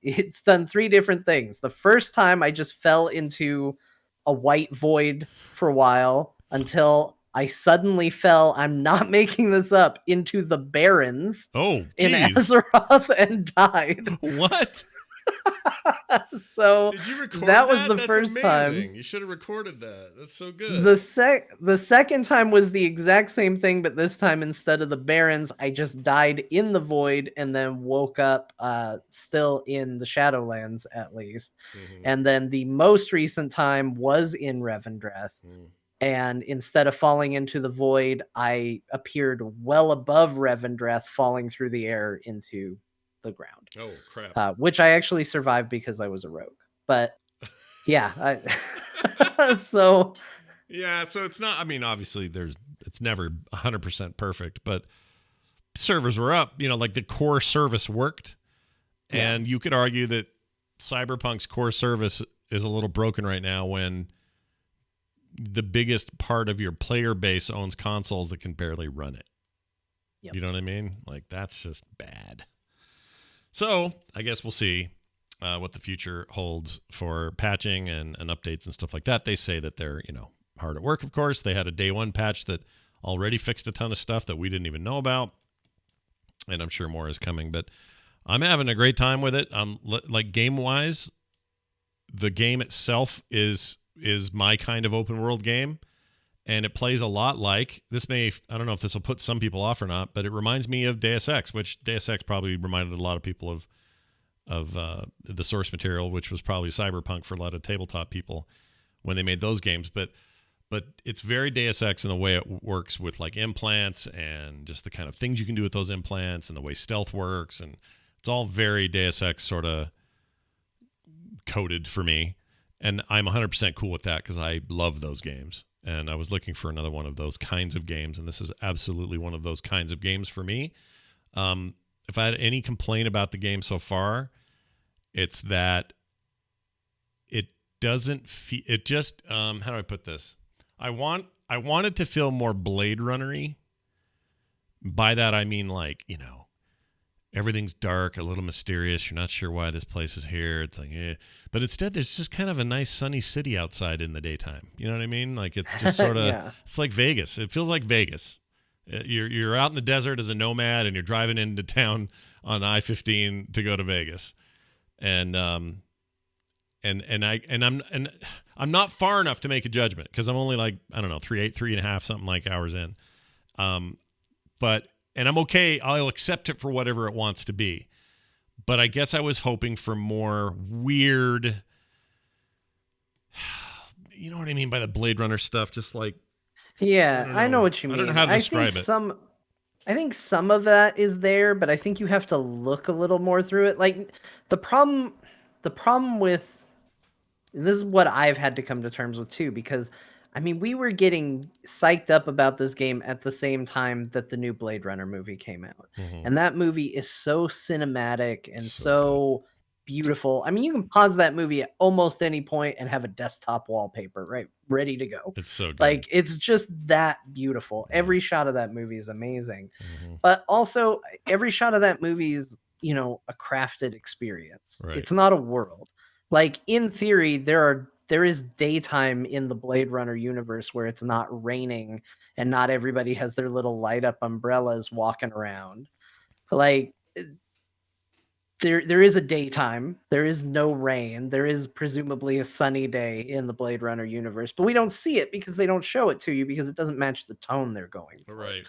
it's done 3 different things. The first time I just fell into a white void for a while until I suddenly fell, I'm not making this up, into the Barrens in Azeroth and died. What? So did you record that was the That's first amazing. time. You should have recorded that. That's so good. The second time was the exact same thing, but this time instead of the Barrens, I just died in the void and then woke up still in the Shadowlands at least. Mm-hmm. And then the most recent time was in Revendreth. And instead of falling into the void, I appeared well above Revendreth, falling through the air into the ground. Oh, crap. Which I actually survived because I was a rogue. But yeah, so it's not, I mean, obviously it's never 100% perfect, but servers were up, like the core service worked. Yeah. And you could argue that Cyberpunk's core service is a little broken right now when the biggest part of your player base owns consoles that can barely run it. Yep. You know what I mean? Like, that's just bad. So I guess we'll see what the future holds for patching and updates and stuff like that. They say that they're, hard at work, of course. They had a day 1 patch that already fixed a ton of stuff that we didn't even know about. And I'm sure more is coming, but I'm having a great time with it. Like, game-wise, the game itself is my kind of open world game, and it plays a lot like this. I don't know if this will put some people off or not, but it reminds me of Deus Ex, which Deus Ex probably reminded a lot of people of the source material, which was probably Cyberpunk for a lot of tabletop people when they made those games. But it's very Deus Ex in the way it works with like implants and just the kind of things you can do with those implants and the way stealth works, and it's all very Deus Ex sort of coded for me. And I'm 100% cool with that because I love those games. And I was looking for another one of those kinds of games, and this is absolutely one of those kinds of games for me. If I had any complaint about the game so far, it's that it doesn't feel... It just... how do I put this? I want it to feel more Blade Runner-y. By that, I mean, like, everything's dark, a little mysterious. You're not sure why this place is here. It's like, but instead, there's just kind of a nice sunny city outside in the daytime. You know what I mean? Like, it's just sort of, yeah. It's like Vegas. It feels like Vegas. You're out in the desert as a nomad, and you're driving into town on I-15 to go to Vegas, and I'm not far enough to make a judgment because I'm only like, I don't know, 3.5 something like hours in, and I'm okay. I'll accept it for whatever it wants to be. But I guess I was hoping for more weird, you know what I mean by the Blade Runner stuff? Just like, yeah, I know what you mean. I don't know how to describe it. I think some of that is there, but I think you have to look a little more through it. Like the problem with, and this is what I've had to come to terms with too, because I mean, we were getting psyched up about this game at the same time that the new Blade Runner movie came out. Mm-hmm. And that movie is so cinematic and so beautiful. I mean, you can pause that movie at almost any point and have a desktop wallpaper, right? Ready to go. It's so good. Like, it's just that beautiful. Mm-hmm. Every shot of that movie is amazing. Mm-hmm. But also, every shot of that movie is, a crafted experience. Right. It's not a world. Like, in theory, there is daytime in the Blade Runner universe where it's not raining and not everybody has their little light up umbrellas walking around. Like, there is a daytime. There is no rain. There is presumably a sunny day in the Blade Runner universe, but we don't see it because they don't show it to you because it doesn't match the tone they're going for. Right.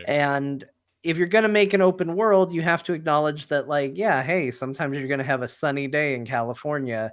And if you're going to make an open world, you have to acknowledge that, like, yeah, hey, sometimes you're going to have a sunny day in California.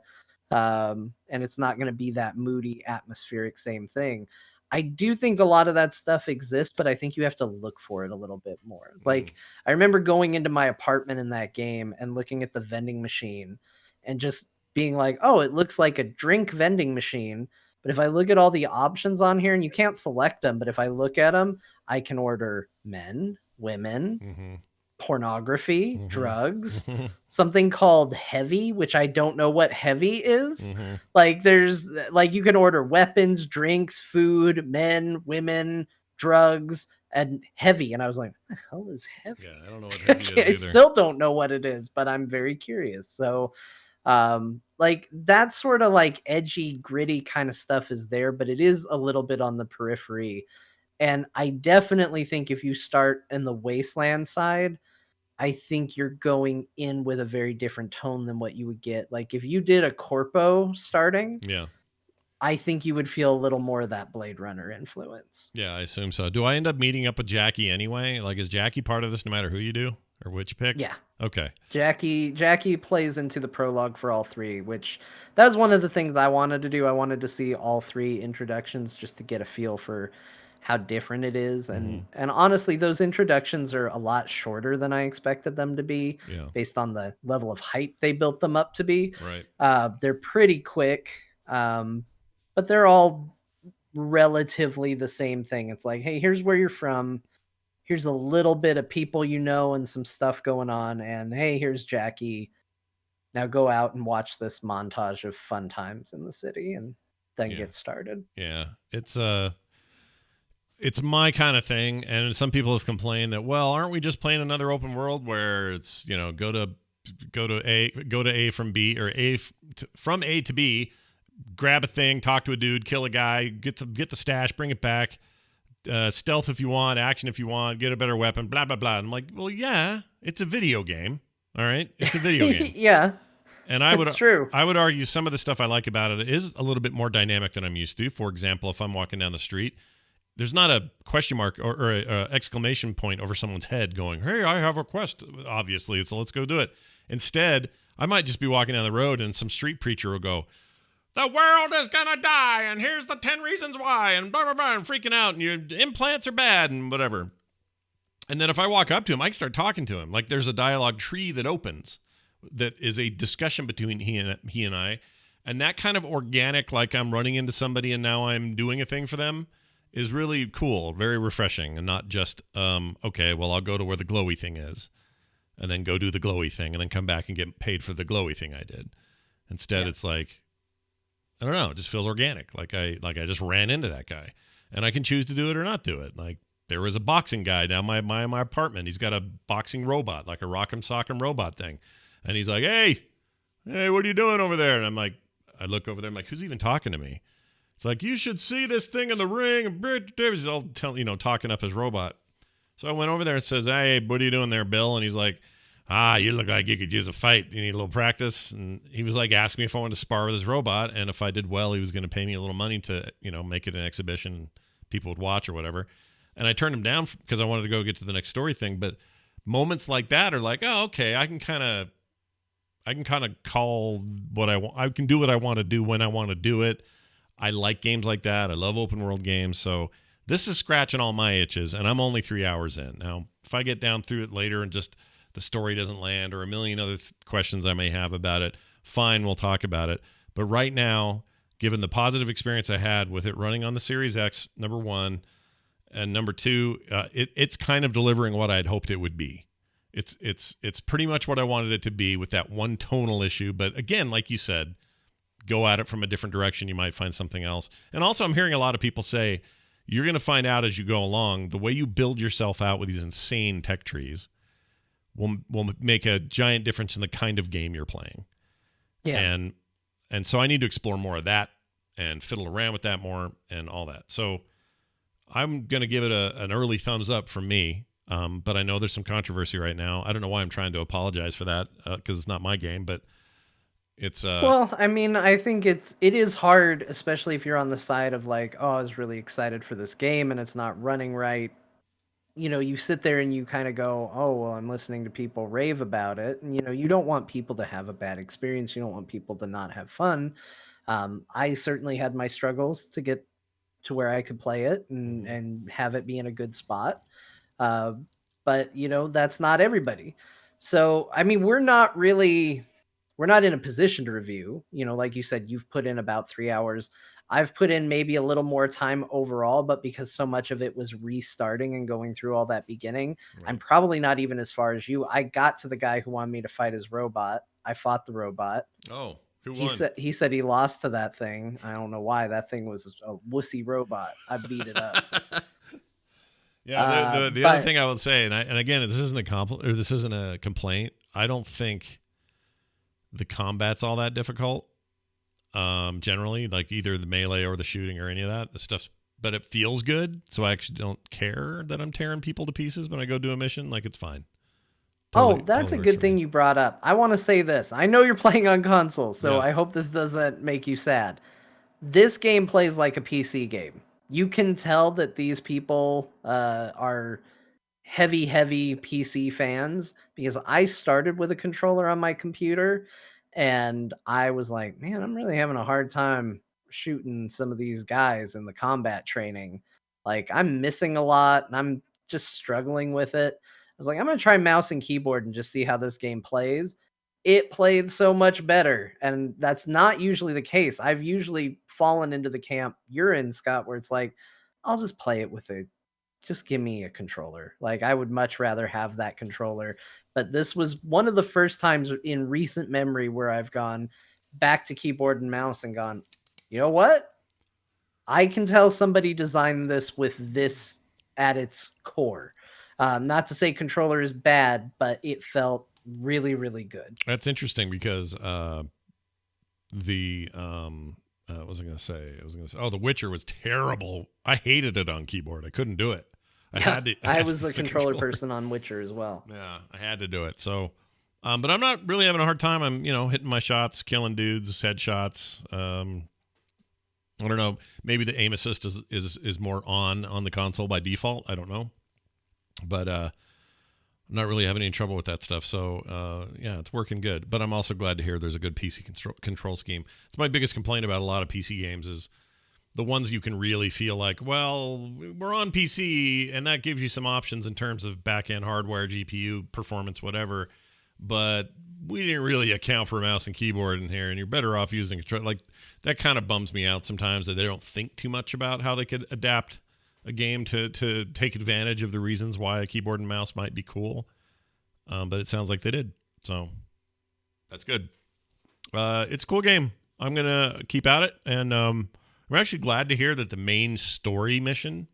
And it's not going to be that moody, atmospheric same thing. I do think a lot of that stuff exists, but I think you have to look for it a little bit more. Like, I remember going into my apartment in that game and looking at the vending machine and just being like, oh, it looks like a drink vending machine. But if I look at all the options on here, and you can't select them, but if I look at them, I can order men, women, pornography, drugs, something called heavy, which I don't know what heavy is. Like, there's like, you can order weapons, drinks, food, men, women, drugs, and heavy, and I was like, what the hell is heavy? Yeah, I don't know what heavy is either. I still don't know what it is, but I'm very curious. So like that sort of like edgy, gritty kind of stuff is there, but it is a little bit on the periphery. And I definitely think if you start in the wasteland side, I think you're going in with a very different tone than what you would get. Like if you did a corpo starting, Yeah. I think you would feel a little more of that Blade Runner influence. Yeah, I assume so. Do I end up meeting up with Jackie anyway? Like, is Jackie part of this no matter who you do or which you pick? Yeah. Okay. Jackie plays into the prologue for all three, which that was one of the things I wanted to do. I wanted to see all three introductions just to get a feel for how different it is. And honestly, those introductions are a lot shorter than I expected them to be, based on the level of hype they built them up to be. Right. They're pretty quick, but they're all relatively the same thing. It's like, hey, here's where you're from. Here's a little bit of people you know and some stuff going on. And hey, here's Jackie. Now go out and watch this montage of fun times in the city and then get started. Yeah. It's my kind of thing. And some people have complained that, well, aren't we just playing another open world where it's, go to A from B or from A to B, grab a thing, talk to a dude, kill a guy, get the stash, bring it back. Stealth if you want, action if you want, get a better weapon, blah, blah, blah. And I'm like, well, yeah, it's a video game. All right. It's a video game. Yeah. And I would argue some of the stuff I like about it is a little bit more dynamic than I'm used to. For example, if I'm walking down the street, there's not a question mark or a exclamation point over someone's head going, hey, I have a quest. Obviously, so let's go do it. Instead, I might just be walking down the road and some street preacher will go, the world is going to die, and here's the 10 reasons why, and blah, blah, blah, and freaking out, and your implants are bad, and whatever. And then if I walk up to him, I can start talking to him. Like there's a dialogue tree that opens that is a discussion between he and I. And that kind of organic, like I'm running into somebody and now I'm doing a thing for them, is really cool, very refreshing, and not just, okay, well, I'll go to where the glowy thing is, and then go do the glowy thing, and then come back and get paid for the glowy thing I did. Instead, It's like, I don't know. It just feels organic. Like I just ran into that guy, and I can choose to do it or not do it. Like there was a boxing guy down my apartment. He's got a boxing robot, like a Rock'em Sock'em robot thing. And he's like, hey, what are you doing over there? And I'm like, I look over there. I'm like, who's even talking to me? It's like, you should see this thing in the ring. And he's all talking up his robot. So I went over there and says, hey, what are you doing there, Bill? And he's like, you look like you could use a fight. You need a little practice. And he was like asking me if I wanted to spar with his robot. And if I did well, he was going to pay me a little money to, make it an exhibition and people would watch or whatever. And I turned him down because I wanted to go get to the next story thing. But moments like that are like, oh, okay, I can kind of call what I want. I can do what I want to do when I want to do it. I like games like that. I love open world games. So this is scratching all my itches, and I'm only 3 hours in. Now, if I get down through it later and just the story doesn't land or a million other questions I may have about it, fine, we'll talk about it. But right now, given the positive experience I had with it running on the Series X, number one, and number two, it's kind of delivering what I'd hoped it would be. It's pretty much what I wanted it to be with that one tonal issue. But again, like you said, go at it from a different direction. You might find something else. And also, I'm hearing a lot of people say, you're going to find out as you go along, the way you build yourself out with these insane tech trees will make a giant difference in the kind of game you're playing. Yeah. And so I need to explore more of that and fiddle around with that more and all that. So I'm going to give it an early thumbs up from me. But I know there's some controversy right now. I don't know why I'm trying to apologize for that because it's not my game, but it's well, I mean, I think it is hard, especially if you're on the side of like, oh, I was really excited for this game and it's not running right. You sit there and you kind of go, oh, well, I'm listening to people rave about it. And, you don't want people to have a bad experience. You don't want people to not have fun. I certainly had my struggles to get to where I could play it and have it be in a good spot. But that's not everybody. So, I mean, we're not in a position to review, like you said, you've put in about 3 hours. I've put in maybe a little more time overall, but because so much of it was restarting and going through all that beginning, right. I'm probably not even as far as you. I got to the guy who wanted me to fight his robot. I fought the robot. Oh, who won? He said he lost to that thing. I don't know why. That thing was a wussy robot. I beat it up. Yeah, the other thing I would say, and again, this isn't a complaint. I don't think the combat's all that difficult. Generally, like either the melee or the shooting or any of that, the stuff's, but it feels good. So I actually don't care that I'm tearing people to pieces when I go do a mission. Like, it's fine. Totally, that's a good thing you brought up. I want to say this. I know you're playing on console, so I hope this doesn't make you sad. This game plays like a PC game. You can tell that these people are heavy PC fans, because I started with a controller on my computer and I was like, man, I'm really having a hard time shooting some of these guys in the combat training. Like, I'm missing a lot and I'm just struggling with it. I was like, I'm going to try mouse and keyboard and just see how this game plays. It played so much better, and that's not usually the case. I've usually fallen into the camp you're in, Scott, where it's like, I'll just play it with just give me a controller. Like, I would much rather have that controller. But this was one of the first times in recent memory where I've gone back to keyboard and mouse and gone, you know what? I can tell somebody designed this with this at its core. Not to say controller is bad, but it felt really, really good. That's interesting because what was I going to say? The Witcher was terrible. I hated it on keyboard. I couldn't do it. I was a controller person on Witcher as well. Yeah, I had to do it. So, but I'm not really having a hard time. I'm, hitting my shots, killing dudes, headshots. I don't know. Maybe the aim assist is more on the console by default. I don't know, but I'm not really having any trouble with that stuff. So yeah, it's working good. But I'm also glad to hear there's a good PC control scheme. It's my biggest complaint about a lot of PC games is the ones you can really feel like, well, we're on PC, and that gives you some options in terms of back-end hardware, GPU, performance, whatever, but we didn't really account for mouse and keyboard in here, and you're better off using control. Like, that kind of bums me out sometimes that they don't think too much about how they could adapt a game to take advantage of the reasons why a keyboard and mouse might be cool. But it sounds like they did, so that's good. It's a cool game. I'm going to keep at it, and I'm actually glad to hear that the main story mission,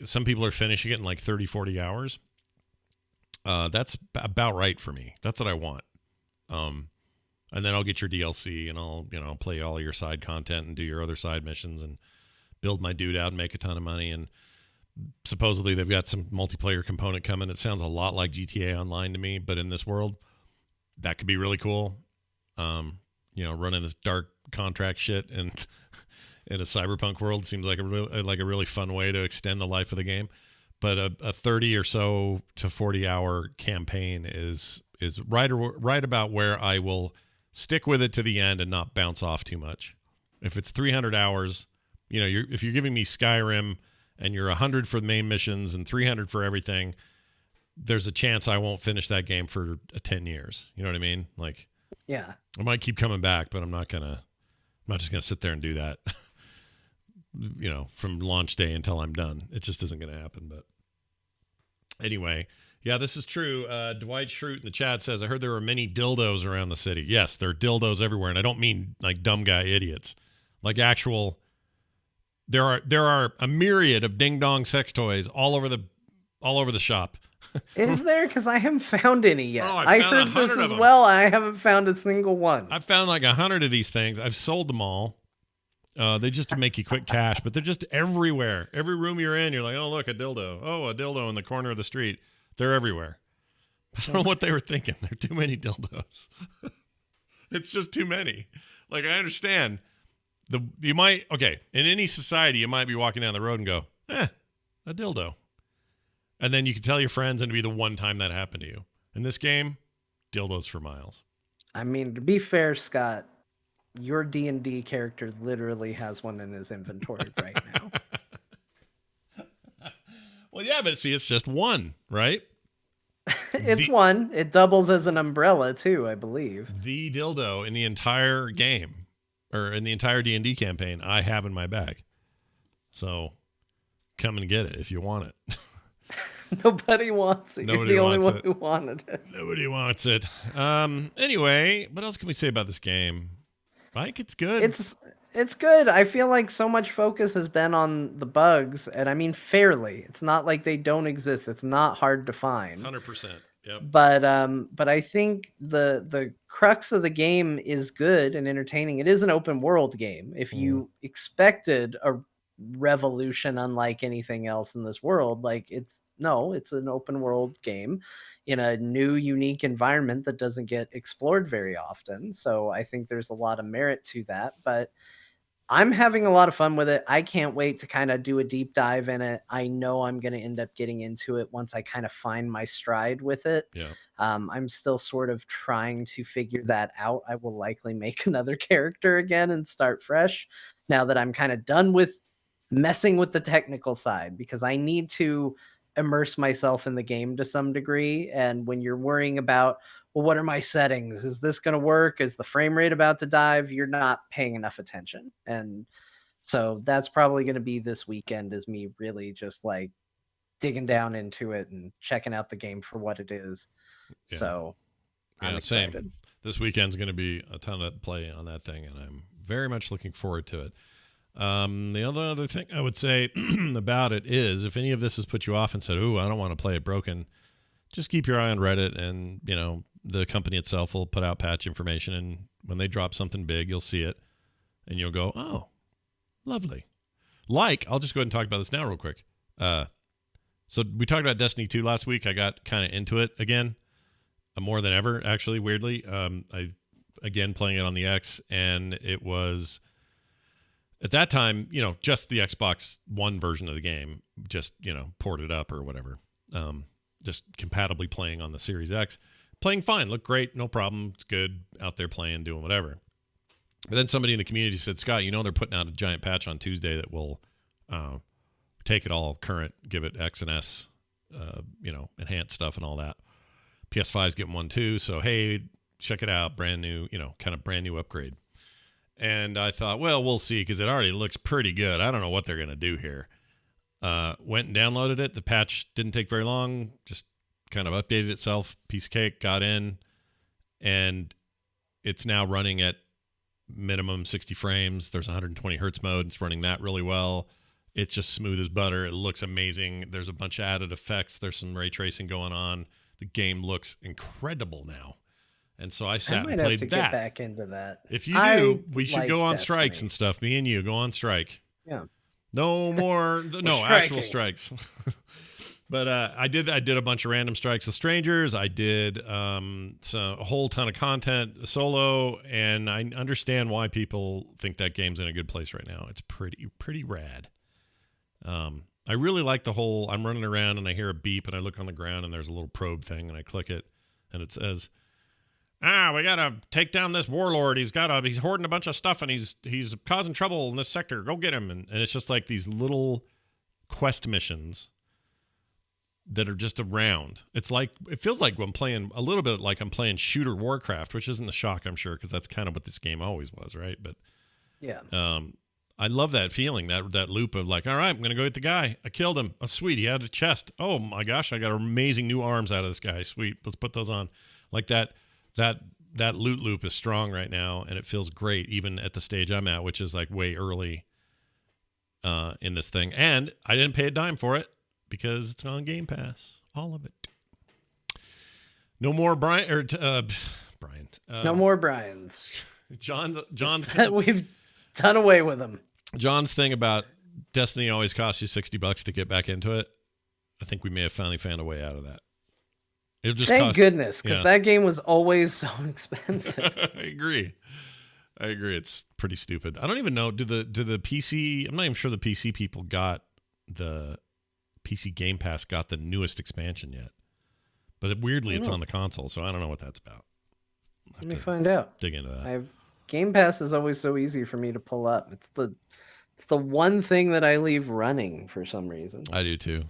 some people are finishing it in like 30, 40 hours. That's about right for me. That's what I want. And then I'll get your DLC and I'll, play all your side content and do your other side missions and build my dude out and make a ton of money. And supposedly they've got some multiplayer component coming. It sounds a lot like GTA Online to me, but in this world, that could be really cool. Running this dark contract shit and in a cyberpunk world seems like a really fun way to extend the life of the game. But a 30 or so to 40 hour campaign is right about where I will stick with it to the end and not bounce off too much. If it's 300 hours, if you're giving me Skyrim and you're 100 for the main missions and 300 for everything, there's a chance I won't finish that game for 10 years. You know what I mean? Like, yeah, I might keep coming back, but I'm not just gonna sit there and do that. From launch day until I'm done. It just isn't going to happen. But anyway, yeah, this is true. Dwight Schrute in the chat says, I heard there were many dildos around the city. Yes, there are dildos everywhere. And I don't mean like dumb guy idiots, like actual, there are a myriad of ding dong sex toys all over the shop. Is there? Because I haven't found any yet. Oh, I heard this as well. I haven't found a single one. I've found like 100 of these things. I've sold them all. They just to make you quick cash, but they're just everywhere. Every room you're in, you're like, oh, look, a dildo. Oh, a dildo in the corner of the street. They're everywhere. I don't know what they were thinking. There are too many dildos. It's just too many. Like, I understand. In any society, you might be walking down the road and go, a dildo. And then you can tell your friends and it'd be the one time that happened to you. In this game, dildos for miles. I mean, to be fair, Scott, your D&D character literally has one in his inventory right now. Well, yeah, but see, it's just one, right? It's one. It doubles as an umbrella, too, I believe. The dildo in the entire game, or in the entire D&D campaign, I have in my bag. So come and get it if you want it. Nobody wants it. You're the only one who wanted it. Nobody wants it. Anyway, what else can we say about this game? Mike, it's good. It's good. I feel like so much focus has been on the bugs, and I mean fairly. It's not like they don't exist. It's not hard to find. 100%. Yep. But I think the crux of the game is good and entertaining. It is an open world game. If you expected a revolution unlike anything else in this world, like it's an open world game in a new unique environment that doesn't get explored very often. So I think there's a lot of merit to that, but I'm having a lot of fun with it. I can't wait to kind of do a deep dive in it. I know I'm going to end up getting into it once I kind of find my stride with it. Yeah. I'm still sort of trying to figure that out. I will likely make another character again and start fresh now that I'm kind of done with messing with the technical side, because I need to immerse myself in the game to some degree. And when you're worrying about, well, what are my settings? Is this going to work? Is the frame rate about to dive? You're not paying enough attention. And so that's probably going to be this weekend, is me really just like digging down into it and checking out the game for what it is. Yeah. So I'm excited. Same. This weekend's going to be a ton of play on that thing, and I'm very much looking forward to it. The other thing I would say about it is, if any of this has put you off and said, "Ooh, I don't want to play it broken," just keep your eye on Reddit, and the company itself will put out patch information, and when they drop something big, you'll see it, and you'll go, "Oh, lovely." I'll just go ahead and talk about this now real quick. So we talked about Destiny 2 last week. I got kind of into it again, more than ever, actually, weirdly. I again playing it on the X, and it was, at that time, just the Xbox One version of the game, just, ported up or whatever. Just compatibly playing on the Series X. Playing fine, looked great, no problem. It's good, out there playing, doing whatever. But then somebody in the community said, "Scott, they're putting out a giant patch on Tuesday that will take it all current, give it X and S, enhanced stuff and all that. PS5's getting one too, so hey, check it out, brand new, kind of brand new upgrade." And I thought, well, we'll see, because it already looks pretty good. I don't know what they're going to do here. Went and downloaded it. The patch didn't take very long, just kind of updated itself. Piece of cake, got in, and it's now running at minimum 60 frames. There's 120 hertz mode. It's running that really well. It's just smooth as butter. It looks amazing. There's a bunch of added effects. There's some ray tracing going on. The game looks incredible now. And so I sat and played that. Get back into that. If you do, we should go on strikes and stuff. Me and you go on strike. Yeah. No more, actual strikes. But I did a bunch of random strikes with strangers. I did a whole ton of content solo, and I understand why people think that game's in a good place right now. It's pretty rad. I really like the whole, I'm running around and I hear a beep and I look on the ground and there's a little probe thing and I click it and it says, we gotta take down this warlord. He's hoarding a bunch of stuff and he's causing trouble in this sector. Go get him. And it's just like these little quest missions that are just around. It feels like I'm playing a little bit like I'm playing shooter Warcraft, which isn't a shock, I'm sure, because that's kind of what this game always was, right? But yeah, I love that feeling, that loop of like, all right, I'm gonna go get the guy. I killed him. Oh, sweet, he had a chest. Oh my gosh, I got amazing new arms out of this guy. Sweet, let's put those on. Like that loot loop is strong right now, and it feels great even at the stage I'm at, which is like way early in this thing. And I didn't pay a dime for it because it's on Game Pass, all of it. No more Brian. No more Brian's. John's. We've done away with them. John's thing about Destiny always costs you $60 to get back into it. I think we may have finally found a way out of that. It'll just Thank goodness, because that game was always so expensive. I agree. It's pretty stupid. I don't even know. Do the PC? I'm not even sure the PC people got the PC Game Pass got the newest expansion yet. But weirdly, it's on the console, so I don't know what that's about. Let me find out. Dig into that. Game Pass is always so easy for me to pull up. It's the one thing that I leave running for some reason. I do too.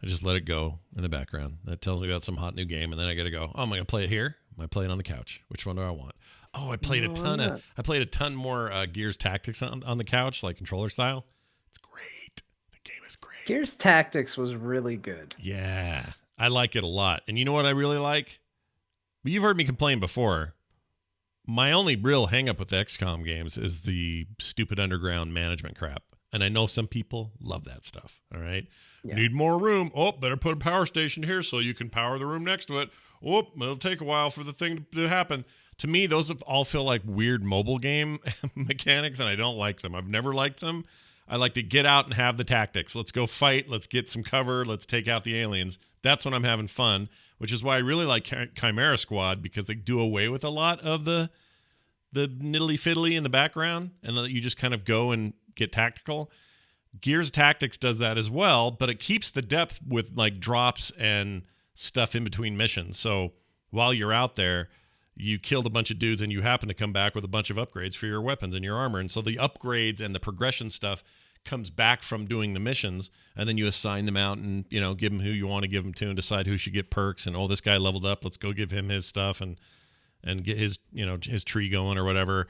I just let it go in the background. That tells me about some hot new game, and then I got to go, am I going to play it here? Am I playing it on the couch? Which one do I want? Oh, I played a ton more Gears Tactics on the couch, like controller style. It's great. The game is great. Gears Tactics was really good. My only real hang-up with the XCOM games is the stupid underground management crap. And I know some people love that stuff, all right? Yeah. Need more room. Oh, better put a power station here so you can power the room next to it. Oh, it'll take a while for the thing to happen. To me, those all feel like weird mobile game mechanics, and I don't like them. I've never liked them. I like to get out and have the tactics. Let's go fight. Let's get some cover. Let's take out the aliens. That's when I'm having fun, which is why I really like Chimera Squad, because they do away with a lot of the niddly-fiddly in the background, and then you just kind of go and get tactical. Gears Tactics does that as well, but it keeps the depth with like drops and stuff in between missions. So while you're out there, you killed a bunch of dudes and you happen to come back with a bunch of upgrades for your weapons and your armor. And so the upgrades and the progression stuff comes back from doing the missions, and then you assign them out and, you know, give them who you want to give them to and decide who should get perks. And, oh, this guy leveled up. Let's go give him his stuff and get his, you know, his tree going or whatever.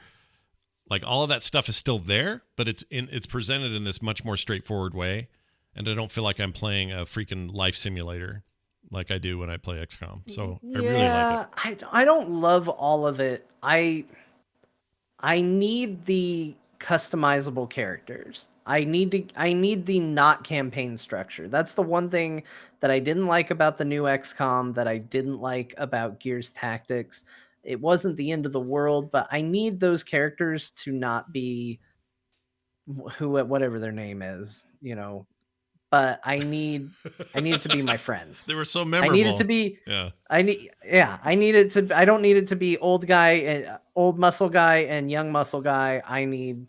Like, all of that stuff is still there, but it's presented in this much more straightforward way. And I don't feel like I'm playing a freaking life simulator like I do when I play XCOM. So I really like it. I don't love all of it. I need the customizable characters. I need the not campaign structure. That's the one thing that I didn't like about the new XCOM, that I didn't like about Gears Tactics. It wasn't the end of the world, but I need those characters to not be whatever their name is, you know. But I need it to be my friends. They were so memorable. I need it to be. Yeah. I need it to. I don't need it to be old guy and old muscle guy and young muscle guy. I need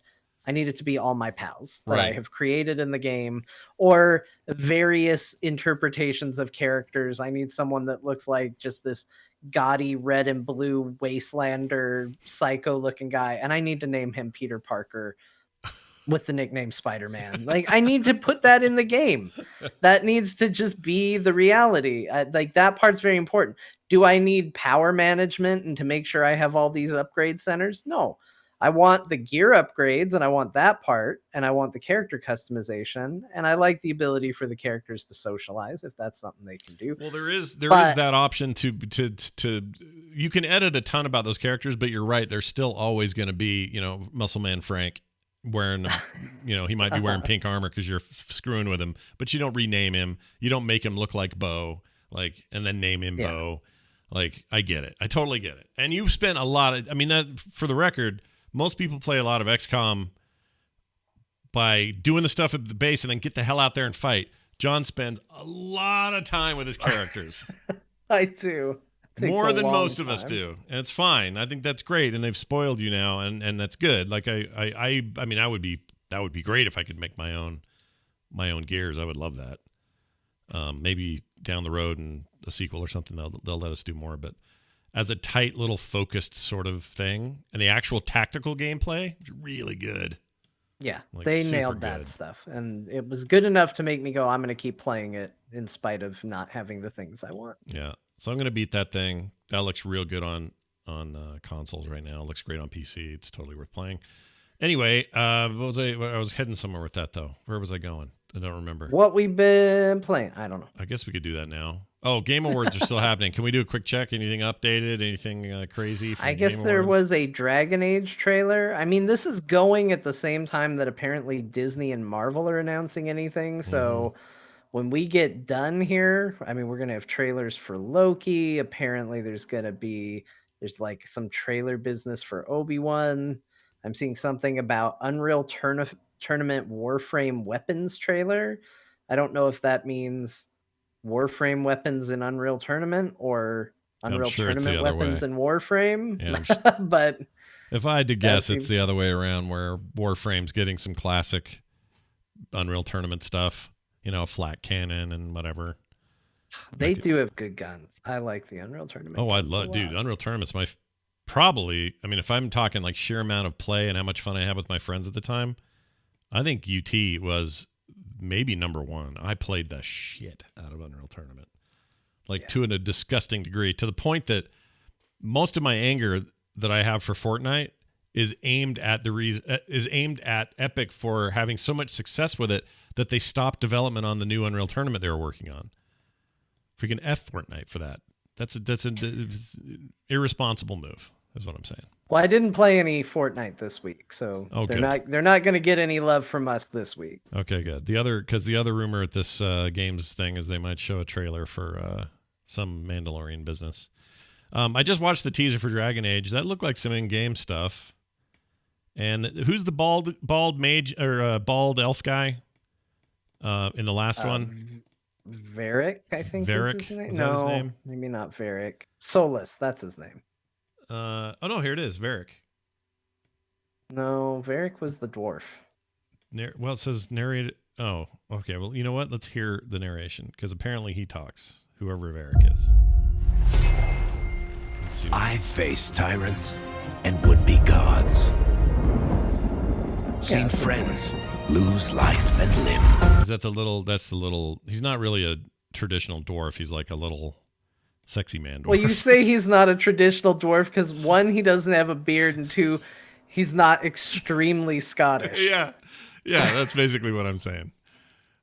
it to be all my pals that I have created in the game, or various interpretations of characters. I need someone that looks like just this gaudy red and blue wastelander psycho looking guy, and I need to name him Peter Parker with the nickname Spider-Man. Like, I need to put that in the game. That needs to just be the reality. Like, that part's very important. Do I need power management and to make sure I have all these upgrade centers? No. I want the gear upgrades, and I want that part, and I want the character customization, and I like the ability for the characters to socialize if that's something they can do. Well, there is that option to you can edit a ton about those characters, but you're right, there's still always going to be, you know, Muscle Man Frank wearing, you know, he might be wearing pink armor because you're screwing with him, but you don't rename him. You don't make him look like Bo, like, and then name him Bo. Like, I get it. I totally get it. And you've spent a lot of, I mean, that, for the record, most people play a lot of XCOM by doing the stuff at the base and then get the hell out there and fight. John spends a lot of time with his characters. I do. More than most of us do. And it's fine. I think that's great. And they've spoiled you now, and that's good. Like, I mean, that would be great if I could make my own Gears. I would love that. Maybe down the road in a sequel or something, they'll let us do more, but as a tight little focused sort of thing, and the actual tactical gameplay is really good. Yeah, like, they nailed that stuff, and it was good enough to make me go, I'm going to keep playing it in spite of not having the things I want. Yeah, so I'm going to beat that thing. That looks real good on consoles right now. It looks great on PC. It's totally worth playing. Anyway, I was heading somewhere with that, though. Where was I going? I don't remember. What we've been playing. I don't know. I guess we could do that now. Oh, Game Awards are still happening. Can we do a quick check? Anything updated? Anything crazy? I guess there was a Dragon Age trailer. I mean, this is going at the same time that apparently Disney and Marvel are announcing anything. So when we get done here, I mean, we're going to have trailers for Loki. Apparently there's like some trailer business for Obi-Wan. I'm seeing something about Unreal Tournament Warframe weapons trailer. I don't know if that means Warframe weapons in Unreal Tournament or Unreal Tournament weapons in Warframe. Yeah, but if I had to guess, it's the other way around, where Warframe's getting some classic Unreal Tournament stuff, you know, flat cannon and whatever. They do have good guns. I like the Unreal Tournament. Oh, I love, dude, Unreal Tournament's probably, I mean, if I'm talking like sheer amount of play and how much fun I had with my friends at the time, I think UT was maybe number one. I played the shit out of Unreal Tournament, like to a disgusting degree, to the point that most of my anger that I have for Fortnite is aimed at Epic for having so much success with it that they stopped development on the new Unreal Tournament they were working on. Freaking F Fortnite for that. That's an irresponsible move. is what I'm saying. Well, I didn't play any Fortnite this week, so they're not going to get any love from us this week. Okay, good. The other rumor at this games thing is they might show a trailer for some Mandalorian business. I just watched the teaser for Dragon Age. That looked like some in-game stuff. And who's the bald mage or bald elf guy in the last one? Varric, I think. Varric? Is his name? Is that his name? Maybe not Varric. Solus, that's his name. Oh no, here it is, Varric. No, Varric was the dwarf. Well, it says narrated. Oh, okay. Well, you know what? Let's hear the narration because apparently he talks. Whoever Varric is. Let's see. I've faced tyrants and would-be gods. Seen friends lose life and limb. Is that the little? That's the little. He's not really a traditional dwarf. He's like a little sexy man dwarf. Well, you say he's not a traditional dwarf because one, he doesn't have a beard, and two, he's not extremely Scottish. Yeah, that's basically what I'm saying.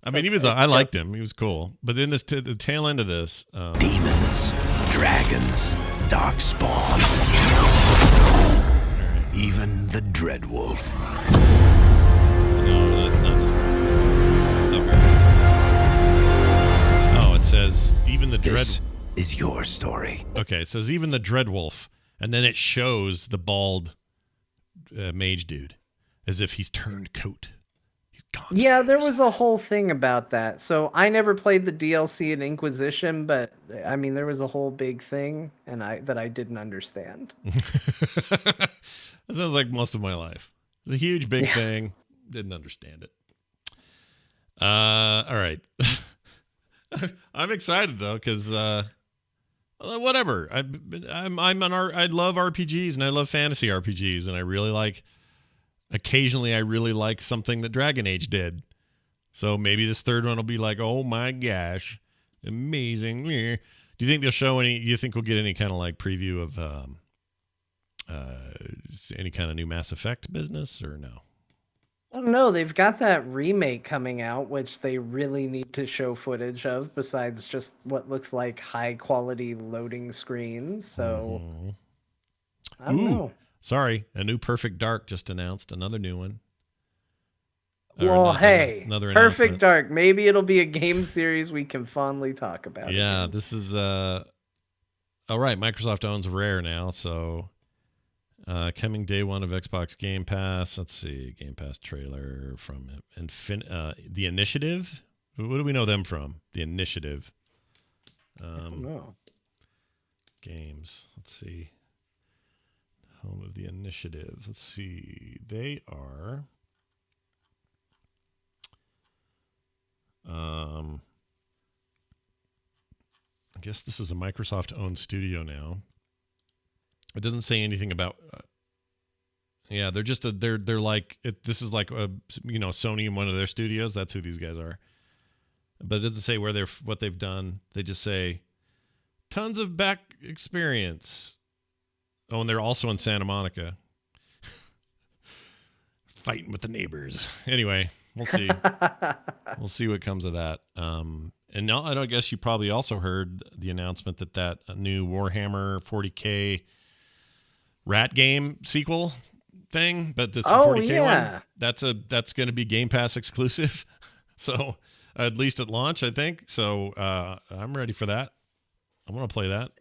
I mean, I liked him. He was cool. But in the tail end of this, demons, dragons, darkspawn, even the Dreadwolf. No, not this one. Oh, here it is. Oh, it says even the This is your story. Okay, it says even the Dreadwolf, and then it shows the bald mage dude as if he's turned coat. Yeah, there was a whole thing about that. So I never played the DLC in Inquisition, but I mean, there was a whole big thing, and I didn't understand. That sounds like most of my life. It's a huge, big thing. Didn't understand it. All right. I'm excited though, because whatever. I love RPGs and I love fantasy RPGs, and I really like. Occasionally, I really like something that Dragon Age did. So maybe this third one will be like, oh my gosh, amazing. Do you think they'll show any? Do you think we'll get any kind of like preview of any kind of new Mass Effect business or no? I don't know. They've got that remake coming out, which they really need to show footage of, besides just what looks like high quality loading screens. So I don't know. Sorry, a new Perfect Dark just announced, another new one. Well, another Perfect Dark. Maybe it'll be a game series we can fondly talk about. Yeah, again. this is all right. Microsoft owns Rare now, so coming day one of Xbox Game Pass. Let's see, Game Pass trailer from The Initiative. What do we know them from? The Initiative. I don't know. Games. Let's see. Home of The Initiative. Let's see. They are. I guess this is a Microsoft-owned studio now. It doesn't say anything about. Yeah, they're just they're like this is like Sony in one of their studios. That's who these guys are. But it doesn't say what they've done. They just say tons of back experience. Oh, and they're also in Santa Monica. Fighting with the neighbors. Anyway, we'll see. We'll see what comes of that. And now I guess you probably also heard the announcement that new Warhammer 40K rat game sequel thing, but it's a 40K one. That's going to be Game Pass exclusive. So at least at launch, I think. So I'm ready for that. I'm going to play that.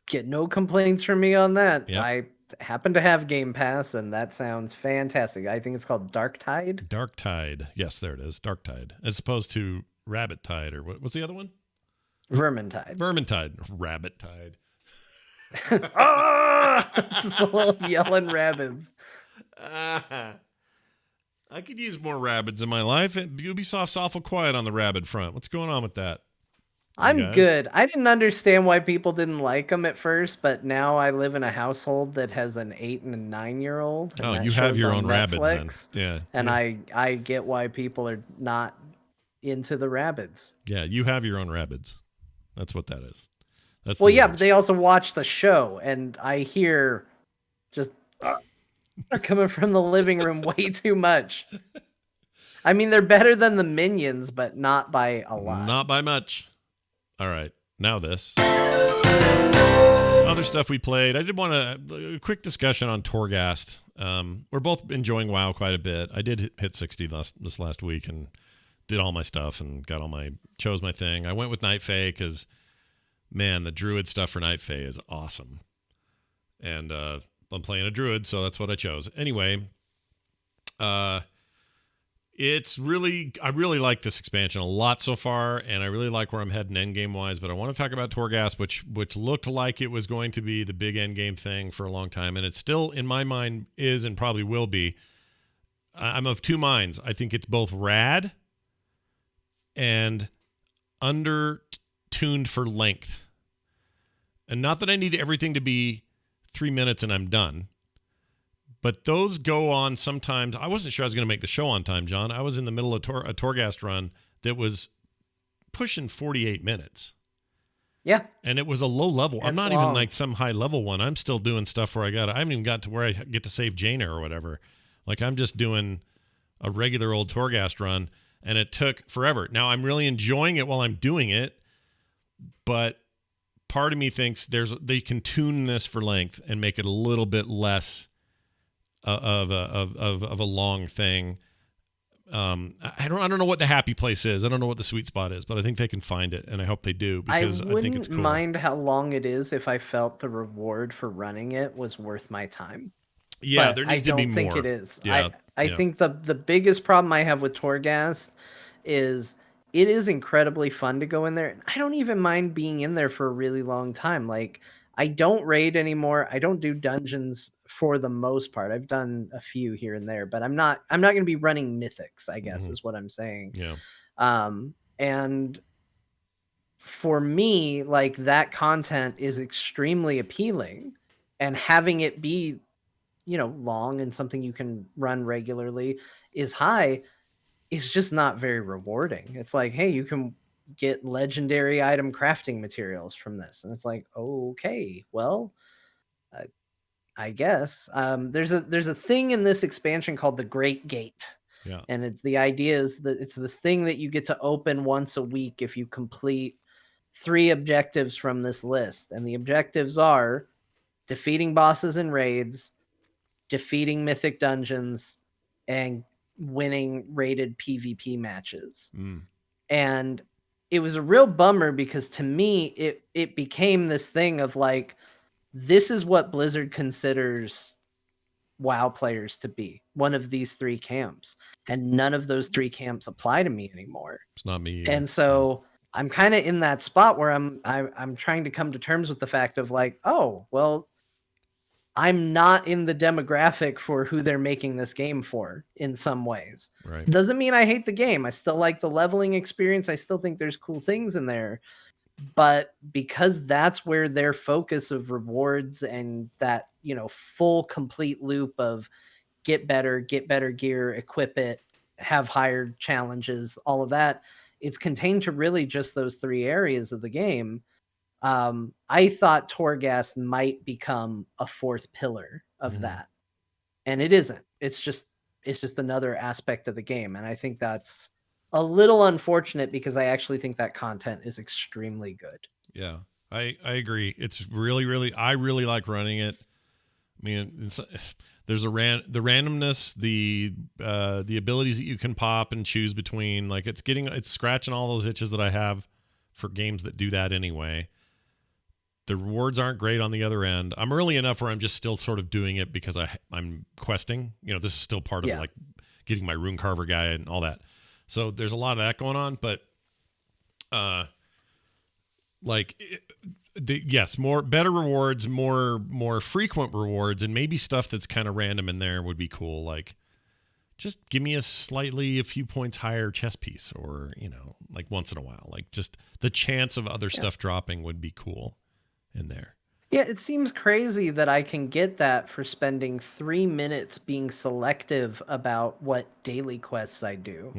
Get no complaints from me on that. Yep. I happen to have Game Pass, and that sounds fantastic. I think it's called Dark Tide. Dark Tide. Yes, there it is. Dark Tide. As opposed to Rabbit Tide, or what's the other one? Vermintide. Vermintide. Rabbit Tide. It's just a little yelling rabbits. I could use more rabbits in my life. Ubisoft's awful quiet on the rabbit front. What's going on with that? I'm good. I didn't understand why people didn't like them at first, but now I live in a household that has an 8 and a 9-year-old. Oh, you have your own rabbits then. Yeah. And I get why people are not into the rabbits. Yeah, you have your own rabbits. That's what that is. That's well, yeah, but they also watch the show, and I hear just coming from the living room way too much. I mean, they're better than the Minions, but not by a lot. Not by much. All right, now this. Other stuff we played. I did want a quick discussion on Torghast. We're both enjoying WoW quite a bit. I did hit 60 this last week and did all my stuff and chose my thing. I went with Night Fae because, man, the Druid stuff for Night Fae is awesome. And I'm playing a Druid, so that's what I chose. Anyway, I really like this expansion a lot so far, and I really like where I'm heading endgame wise, but I want to talk about Torghast, which looked like it was going to be the big endgame thing for a long time, and it still, in my mind, is and probably will be. I'm of two minds. I think it's both rad and under-tuned for length. And not that I need everything to be 3 minutes and I'm done. But those go on sometimes. I wasn't sure I was going to make the show on time, John. I was in the middle of a Torghast run that was pushing 48 minutes. Yeah. And it was a low level. That's I'm not long. even like some high level one. I'm still doing stuff where I haven't even got to where I get to save Jaina or whatever. Like I'm just doing a regular old Torghast run, and it took forever. Now I'm really enjoying it while I'm doing it, but part of me thinks they can tune this for length and make it a little bit less of a long thing. I don't know what the happy place is. I don't know what the sweet spot is, but I think they can find it, and I hope they do because I think it's cool. I wouldn't mind how long it is if I felt the reward for running it was worth my time. Yeah, but there needs to be more. I don't think it is. Yeah, I think the biggest problem I have with Torghast is it is incredibly fun to go in there. I don't even mind being in there for a really long time. Like I don't raid anymore. I don't do dungeons for the most part. I've done a few here and there, but I'm not going to be running mythics, I guess is what I'm saying. Yeah. And for me, like that content is extremely appealing, and having it be, long and something you can run regularly is just not very rewarding. It's like, hey, you can get legendary item crafting materials from this, and it's like, okay, well, I guess there's a thing in this expansion called the Great Gate. Yeah. And the idea is that it's this thing that you get to open once a week if you complete 3 objectives from this list. And the objectives are defeating bosses in raids, defeating mythic dungeons, and winning rated PvP matches. And it was a real bummer because to me it became this thing of like, this is what Blizzard considers WoW players to be, one of these 3 camps, and none of those 3 camps apply to me anymore. It's not me either. And so I'm kind of in that spot where I'm trying to come to terms with the fact of like, oh, well, I'm not in the demographic for who they're making this game for in some ways. Right. Doesn't mean I hate the game. I still like the leveling experience. I still think there's cool things in there. But because that's where their focus of rewards and that, full complete loop of get better gear, equip it, have higher challenges, all of that, it's contained to really just those 3 areas of the game. I thought Torghast might become a 4th pillar of that. And it isn't. It's just another aspect of the game. And I think that's a little unfortunate because I actually think that content is extremely good. Yeah, I agree. It's really, I really like running it. I mean, there's the randomness, the abilities that you can pop and choose between. Like it's scratching all those itches that I have for games that do that anyway. The rewards aren't great on the other end. I'm early enough where I'm just still sort of doing it because I'm questing. This is still part of like getting my rune carver guy and all that. So there's a lot of that going on, but better rewards, more frequent rewards, and maybe stuff that's kind of random in there would be cool. Like, just give me a few points higher chess piece, or like once in a while, like just the chance of other stuff dropping would be cool in there. Yeah, it seems crazy that I can get that for spending 3 minutes being selective about what daily quests I do.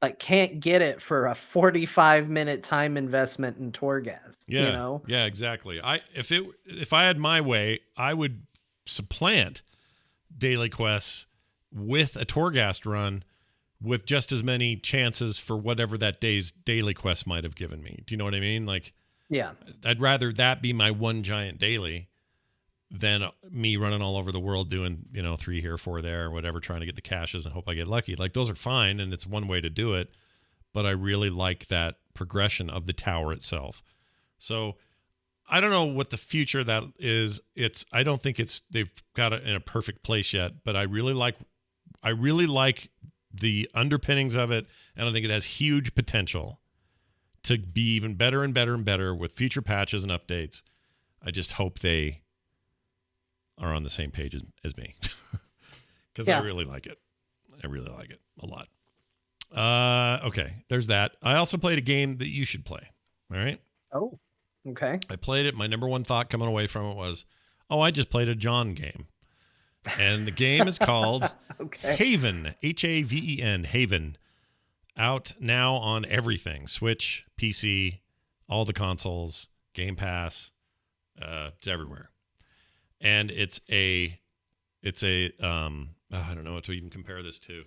But can't get it for a 45-minute time investment in Torghast. Yeah, yeah, exactly. If I had my way, I would supplant daily quests with a Torghast run with just as many chances for whatever that day's daily quest might have given me. Do you know what I mean? Like, Yeah. I'd rather that be my one giant daily than me running all over the world doing, 3 here, 4 there, or whatever, trying to get the caches and hope I get lucky. Like, those are fine, and it's one way to do it, but I really like that progression of the tower itself. So I don't know what the future of that is. I don't think they've got it in a perfect place yet, but I really like the underpinnings of it, and I think it has huge potential to be even better and better and better with future patches and updates. I just hope they are on the same page as me, because I really like it. I really like it a lot. Okay, there's that. I also played a game that you should play. All right. Oh, okay. I played it. My number one thought coming away from it was, I just played a John game. And the game is called Haven, Haven, Haven. Out now on everything. Switch, PC, all the consoles, Game Pass, it's everywhere. And it's a I don't know what to even compare this to.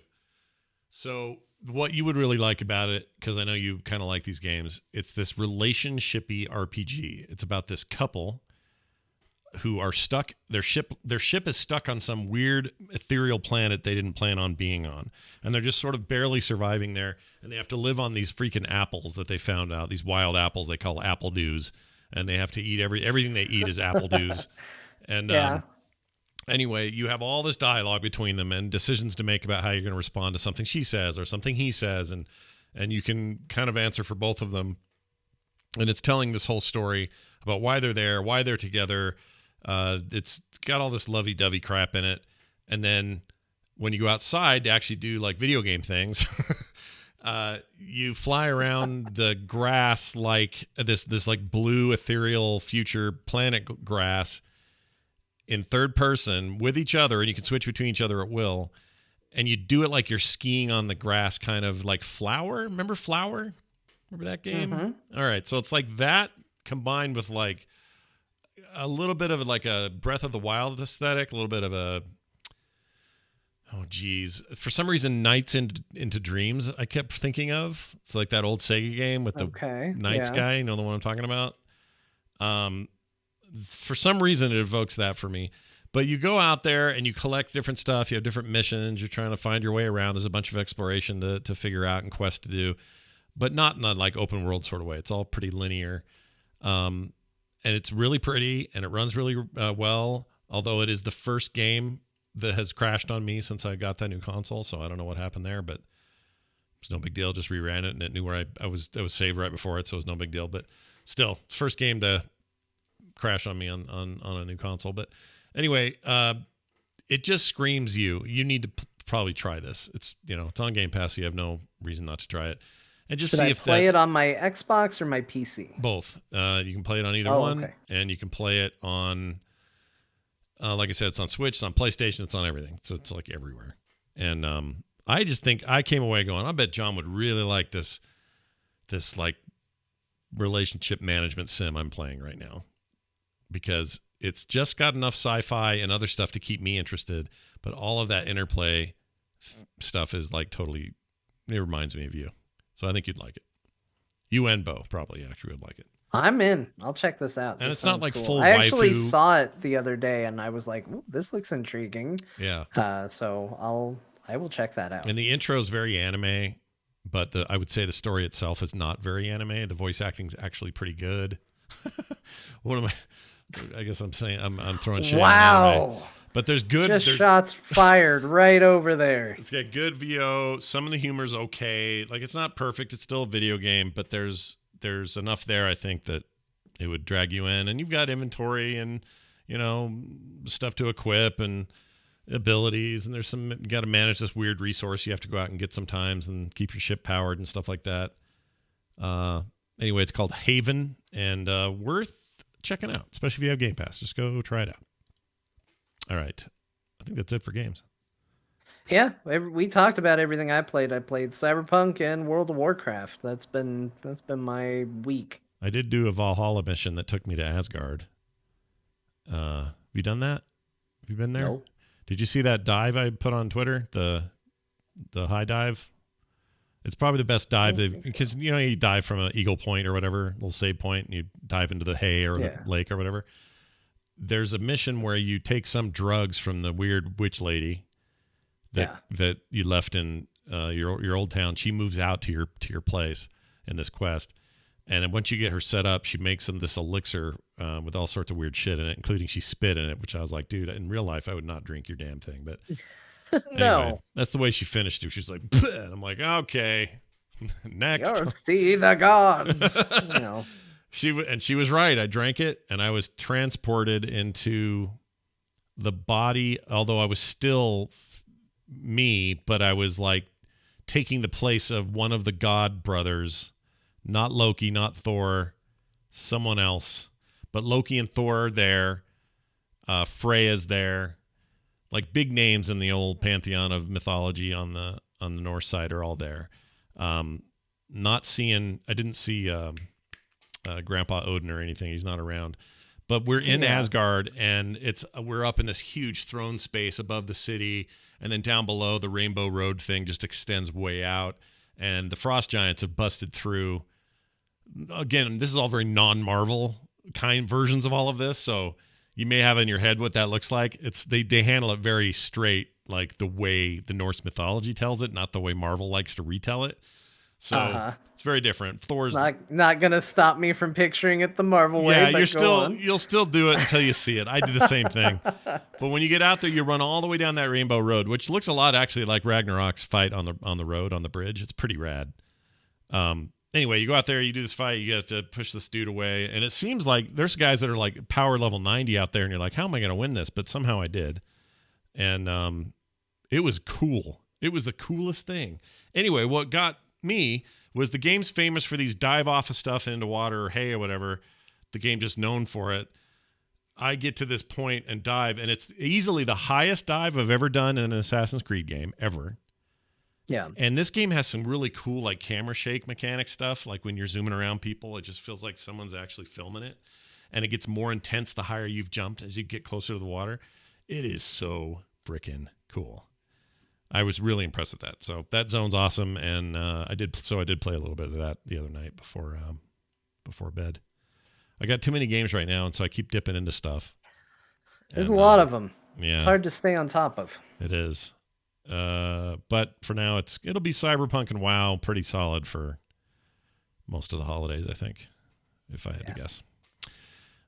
So what you would really like about it, because I know you kind of like these games, it's this relationshipy RPG. It's about this couple who are stuck. Their ship is stuck on some weird ethereal planet they didn't plan on being on, and they're just sort of barely surviving there. And they have to live on these freaking apples that they found out, these wild apples they call apple dews, and they have to eat everything they eat is apple dews. And anyway, you have all this dialogue between them and decisions to make about how you're going to respond to something she says or something he says, and you can kind of answer for both of them. And it's telling this whole story about why they're there, why they're together. It's got all this lovey-dovey crap in it. And then when you go outside to actually do like video game things, you fly around the grass like this like blue ethereal future planet grass in third person with each other, and you can switch between each other at will. And you do it like you're skiing on the grass, kind of like Flower. Remember Flower? Remember that game? Mm-hmm. All right. So it's like that combined with like a little bit of like a Breath of the Wild aesthetic, a little bit of a, for some reason, Nights into Dreams I kept thinking of. It's like that old Sega game with the Nights guy, you know the one I'm talking about? For some reason, it evokes that for me. But you go out there and you collect different stuff. You have different missions. You're trying to find your way around. There's a bunch of exploration to figure out and quests to do, but not in a like open world sort of way. It's all pretty linear. And it's really pretty and it runs really well, although it is the first game that has crashed on me since I got that new console. So I don't know what happened there, but it's no big deal. Just reran it and it knew where I was saved right before it. So it was no big deal, but still first game to crash on me on a new console. But anyway, it just screams you need to probably try this. It's, it's on Game Pass. So you have no reason not to try it. And just Should see I if play it on my Xbox or my PC? Both. You can play it on either one, and you can play it on, like I said, it's on Switch, it's on PlayStation, it's on everything. So it's like everywhere. And I just think I came away going, I bet John would really like this like relationship management sim I'm playing right now, because it's just got enough sci-fi and other stuff to keep me interested, but all of that interplay stuff is like totally, it reminds me of you. So I think you'd like it. You and Bo probably actually would like it. I'm in. I'll check this out. And it's not like cool. full I actually waifu. saw it the other day and I was like, this looks intriguing. Yeah. So I will check that out. And the intro is very anime, but I would say the story itself is not very anime. The voice acting is actually pretty good. I guess I'm saying I'm throwing shade on anime. But there's good shots fired right over there. It's got good VO. Some of the humor's okay. Like, it's not perfect. It's still a video game, but there's enough there, I think, that it would drag you in. And you've got inventory and, stuff to equip and abilities. And you got to manage this weird resource you have to go out and get sometimes and keep your ship powered and stuff like that. Anyway, it's called Haven and worth checking out, especially if you have Game Pass. Just go try it out. All right. I think that's it for games. Yeah, we talked about everything I played. I played Cyberpunk and World of Warcraft. That's been my week. I did do a Valhalla mission that took me to Asgard. Have you done that? Have you been there? No. Did you see that dive I put on Twitter? The high dive? It's probably the best dive because you dive from an eagle point or whatever, little save point, and you dive into the hay or the lake or whatever. There's a mission where you take some drugs from the weird witch lady that you left in your old town. She moves out to your place in this quest, and then once you get her set up, she makes this elixir with all sorts of weird shit in it, including she spit in it, which I was like, dude, in real life I would not drink your damn thing, but. No, anyway, that's the way she finished it. She's like, and I'm like, okay, next. See the gods. She was right. I drank it, and I was transported into the body. Although I was still me, but I was like taking the place of one of the god brothers, not Loki, not Thor, someone else. But Loki and Thor are there. Freya's there. Like big names in the old pantheon of mythology on the north side are all there. I didn't see Grandpa Odin or anything. He's not around. But we're in Asgard, and we're up in this huge throne space above the city, and then down below the Rainbow Road thing just extends way out, and the Frost Giants have busted through. Again, this is all very non-Marvel kind versions of all of this, so you may have in your head what that looks like. They handle it very straight, like the way the Norse mythology tells it, not the way Marvel likes to retell it. So it's very different. Thor's not gonna stop me from picturing it the Marvel way. Yeah, you'll still do it until you see it. I do the same thing. But when you get out there, you run all the way down that Rainbow Road, which looks a lot actually like Ragnarok's fight on the road on the bridge. It's pretty rad. Anyway, you go out there, you do this fight, you have to push this dude away, and it seems like there's guys that are like power level 90 out there, and you're like, how am I going to win this? But somehow I did. And it was cool. It was the coolest thing. Anyway, what got me was the game's famous for these dive off of stuff into water or hay or whatever. The game just known for it. I get to this point and dive, and it's easily the highest dive I've ever done in an Assassin's Creed game, ever. Yeah. And this game has some really cool like camera shake mechanic stuff. Like when you're zooming around people, it just feels like someone's actually filming it. And it gets more intense the higher you've jumped as you get closer to the water. It is so freaking cool. I was really impressed with that. So that zone's awesome. And I did play a little bit of that the other night before bed. I got too many games right now, and so I keep dipping into stuff. There's a lot of them. Yeah. It's hard to stay on top of. It is. But for now, it'll be Cyberpunk and WoW pretty solid for most of the holidays, I think, if I had to guess.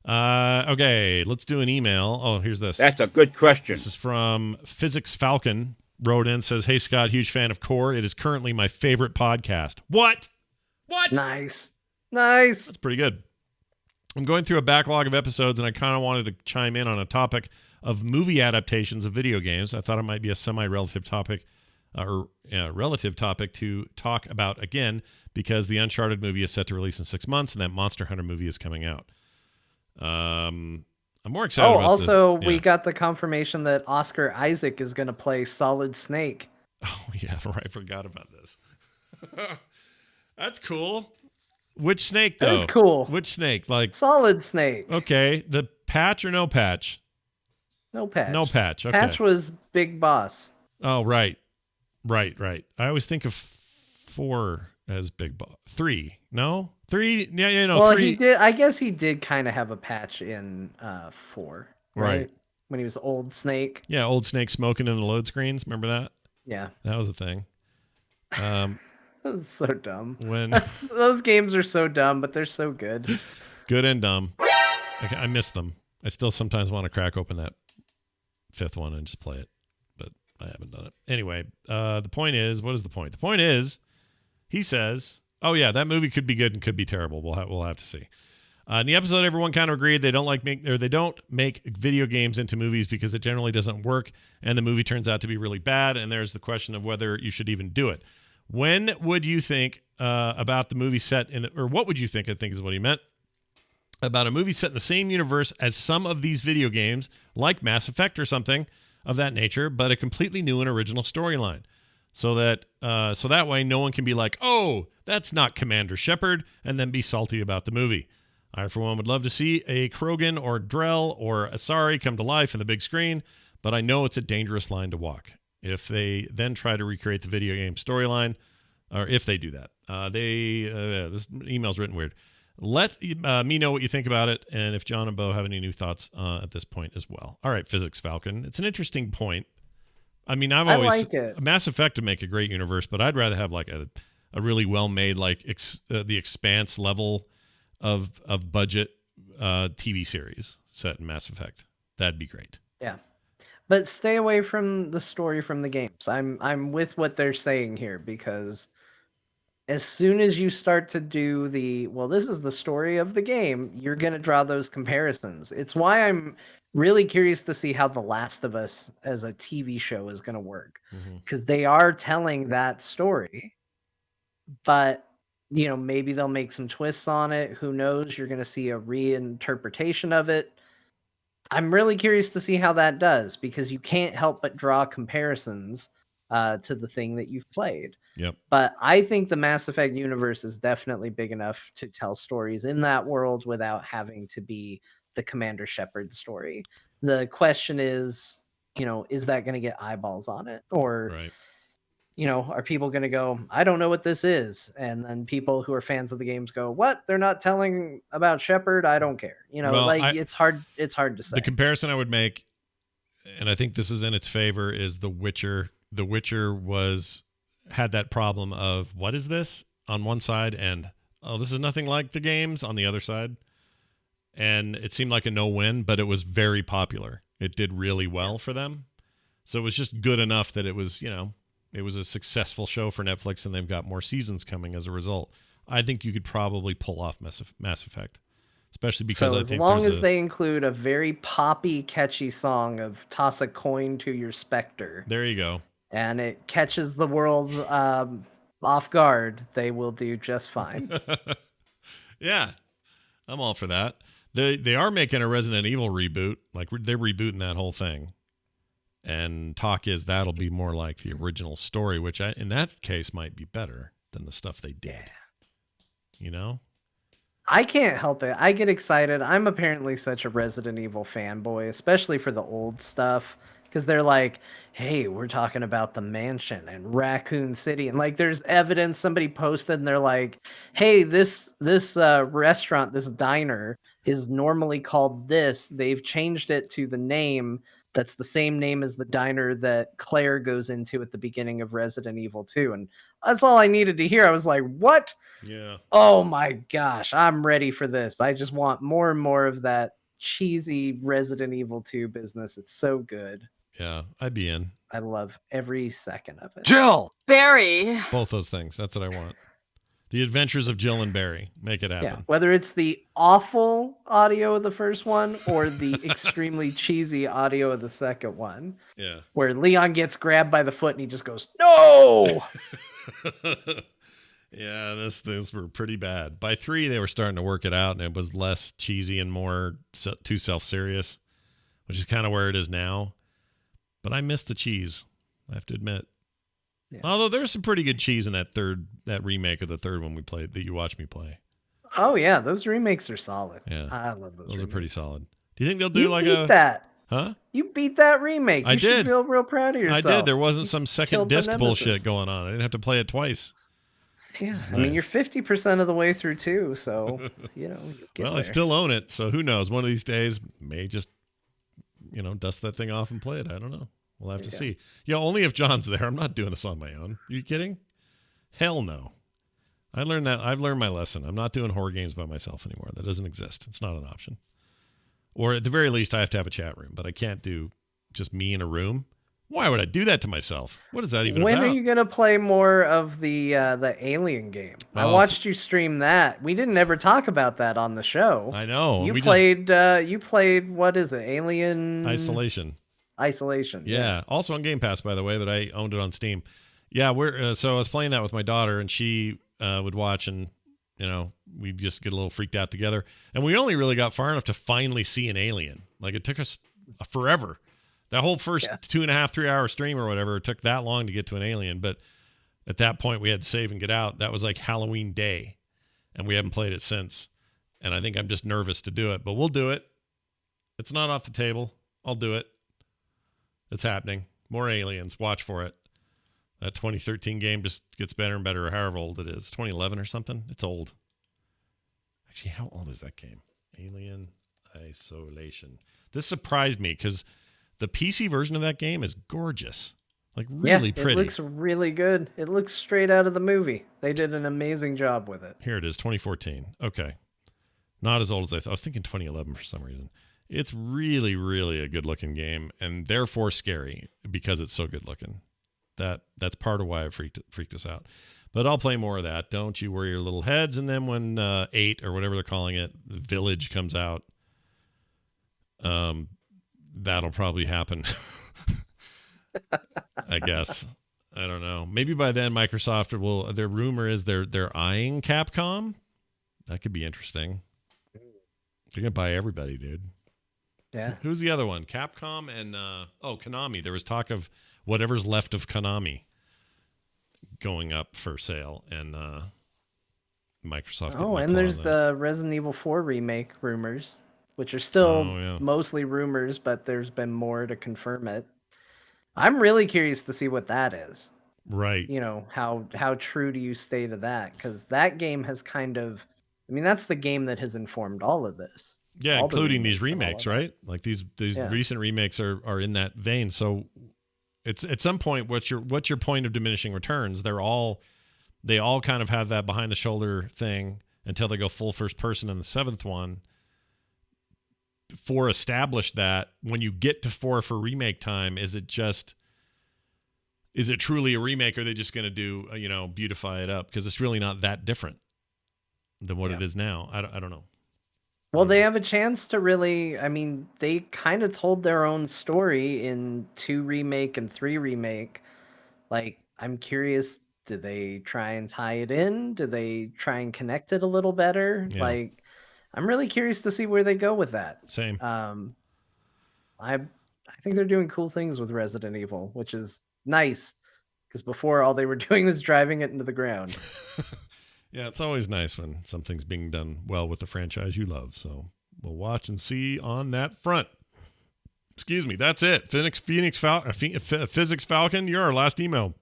Okay, let's do an email. Oh, here's this. That's a good question. This is from Physics Falcon. Wrote in, says, "Hey Scott, huge fan of Core. It is currently my favorite podcast." What? Nice. That's pretty good. I'm going through a backlog of episodes, and I kind of wanted to chime in on a topic of movie adaptations of video games. I thought it might be a semi-relative topic, relative topic to talk about again, because the Uncharted movie is set to release in 6 months, and that Monster Hunter movie is coming out. I'm more excited about we got the confirmation that Oscar Isaac is going to play Solid Snake. Oh, yeah, right. I forgot about this. That's cool. Which snake, though? That's cool. Which snake? Like Solid Snake. Okay. The patch or no patch? No patch. No patch. Okay. Patch was Big Boss. Oh, right. I always think of 4 as Big Boss. 3. No? 3? Yeah, no, well, 3. He did. I guess he did kind of have a patch in 4. Right. When he was Old Snake. Yeah, Old Snake smoking in the load screens. Remember that? Yeah. That was the thing. That was so dumb. When those games are so dumb, but they're so good. Good and dumb. Okay, I miss them. I still sometimes want to crack open that 5th one and just play it, but I haven't done it. Anyway, the point is, what is the point? The point is, he says, "Oh yeah, that movie could be good and could be terrible. We'll have to see." In the episode, everyone kind of agreed they don't make video games into movies because it generally doesn't work, and the movie turns out to be really bad. And there's the question of whether you should even do it. When would you think about the movie set or what would you think? I think is what he meant. About a movie set in the same universe as some of these video games, like Mass Effect or something of that nature, but a completely new and original storyline. So that way no one can be like, "Oh, that's not Commander Shepard," and then be salty about the movie. I, for one, would love to see a Krogan or Drell or Asari come to life in the big screen, but I know it's a dangerous line to walk. If they then try to recreate the video game storyline, or if they do that. This email's written weird. Let me know what you think about it, and if John and Bo have any new thoughts at this point as well. All right, Physics Falcon. It's an interesting point. I mean, I like it. Mass Effect to make a great universe, but I'd rather have like a really well made like the Expanse level of budget TV series set in Mass Effect. That'd be great. Yeah. But stay away from the story from the games. I'm with what they're saying here, because as soon as you start to do this is the story of the game, you're going to draw those comparisons. It's why I'm really curious to see how The Last of Us as a TV show is going to work, because they are telling that story, but maybe they'll make some twists on it. Who knows? You're going to see a reinterpretation of it. I'm really curious to see how that does, because you can't help but draw comparisons to the thing that you've played. Yep. But I think the Mass Effect universe is definitely big enough to tell stories in that world without having to be the Commander Shepard story. The question is, is that going to get eyeballs on it? Or, right. Are people going to go, I don't know what this is? And then people who are fans of the games go, what? They're not telling about Shepard? I don't care. It's hard to say. The comparison I would make, and I think this is in its favor, is The Witcher. The Witcher had that problem of, what is this on one side, and this is nothing like the games on the other side. And it seemed like a no-win, but it was very popular. It did really well for them. So it was just good enough that it was, it was a successful show for Netflix, and they've got more seasons coming as a result. I think you could probably pull off Mass Effect, especially because I think as long as they include a very poppy, catchy song of "Toss a Coin to Your Spectre." There you go. And it catches the world off guard, they will do just fine. Yeah, I'm all for that. They are making a Resident Evil reboot. Like, they're rebooting that whole thing. And talk is that'll be more like the original story, which in that case might be better than the stuff they did. I can't help it. I get excited. I'm apparently such a Resident Evil fanboy, especially for the old stuff, because they're like, hey, we're talking about the mansion and Raccoon City. And like, there's evidence somebody posted, and they're like, hey, this restaurant, this diner is normally called this. They've changed it to the name that's the same name as the diner that Claire goes into at the beginning of Resident Evil 2. And that's all I needed to hear. I was like, what? Yeah. Oh my gosh, I'm ready for this. I just want more and more of that cheesy Resident Evil 2 business. It's so good. Yeah, I'd be in. I love every second of it. Jill! Barry! Both those things. That's what I want. The Adventures of Jill and Barry. Make it happen. Yeah, whether it's the awful audio of the first one or the extremely cheesy audio of the second one. Yeah. Where Leon gets grabbed by the foot and he just goes, no! Yeah, these were pretty bad. By 3, they were starting to work it out, and it was less cheesy and more too self-serious, which is kind of where it is now. But I miss the cheese, I have to admit. Yeah. Although there's some pretty good cheese in that remake of the third one we played that you watched me play. Oh yeah, those remakes are solid. Yeah, I love those. Those are pretty solid. Do you think they'll do that? Huh? You beat that remake. You should feel real proud of yourself. I did. There wasn't some second disc bullshit going on. I didn't have to play it twice. Yeah, I mean, you're 50% of the way through too, so well, I still own it, so who knows? One of these days, may just dust that thing off and play it. I don't know. We'll have to see. Only if John's there. I'm not doing this on my own. Are you kidding? Hell no. I've learned my lesson. I'm not doing horror games by myself anymore. That doesn't exist. It's not an option. Or at the very least, I have to have a chat room, but I can't do just me in a room. Why would I do that to myself? What is that even when about? When are you going to play more of the Alien game? I watched you stream that. We didn't ever talk about that on the show. I know. You played, what is it? Alien Isolation. Yeah. Also on Game Pass, by the way, but I owned it on Steam. Yeah, so I was playing that with my daughter, and she would watch, and we'd just get a little freaked out together. And we only really got far enough to finally see an alien. Like, it took us forever. That whole first 2.5, 3 hour stream or whatever, it took that long to get to an alien. But at that point, we had to save and get out. That was like Halloween Day, and we haven't played it since. And I think I'm just nervous to do it, but we'll do it. It's not off the table. I'll do it. It's happening. More aliens. Watch for it. That 2013 game just gets better and better, however old it is. 2011 or something? It's old. Actually, how old is that game? Alien Isolation. This surprised me because the PC version of that game is gorgeous. Like, really pretty. It looks really good. It looks straight out of the movie. They did an amazing job with it. Here it is, 2014. Okay. Not as old as I thought. I was thinking 2011 for some reason. It's really, really a good-looking game, and therefore scary because it's so good-looking. That's part of why it freaked us out. But I'll play more of that. Don't you worry your little heads. And then when 8 or whatever they're calling it, Village comes out, that'll probably happen. I guess. I don't know. Maybe by then Microsoft will. Their rumor is they're eyeing Capcom. That could be interesting. They're gonna buy everybody, dude. Yeah. Who's the other one? Capcom and Konami. There was talk of whatever's left of Konami going up for sale, and Microsoft. Oh, and there's the Resident Evil 4 remake rumors, which are still mostly rumors, but there's been more to confirm it. I'm really curious to see what that is. Right. You know, how true do you stay to that? Because that game has kind of, I mean, that's the game that has informed all of this. Yeah, including these remakes, right? Like these recent remakes are in that vein. So it's at some point, what's your point of diminishing returns? They all kind of have that behind the shoulder thing until they go full first person in the 7th one. 4 established that when you get to 4 for remake time, is it truly a remake, or are they just going to do, beautify it up? Because it's really not that different than what it is now. I don't know. Well, they have a chance to really, I mean, they kind of told their own story in 2 remake and 3 remake. Like, I'm curious, do they try and tie it in? Do they try and connect it a little better? Yeah. Like, I'm really curious to see where they go with that. Same. I think they're doing cool things with Resident Evil, which is nice, because before all they were doing was driving it into the ground. Yeah, it's always nice when something's being done well with the franchise you love. So we'll watch and see on that front. Excuse me. That's it. Physics Falcon, you're our last email.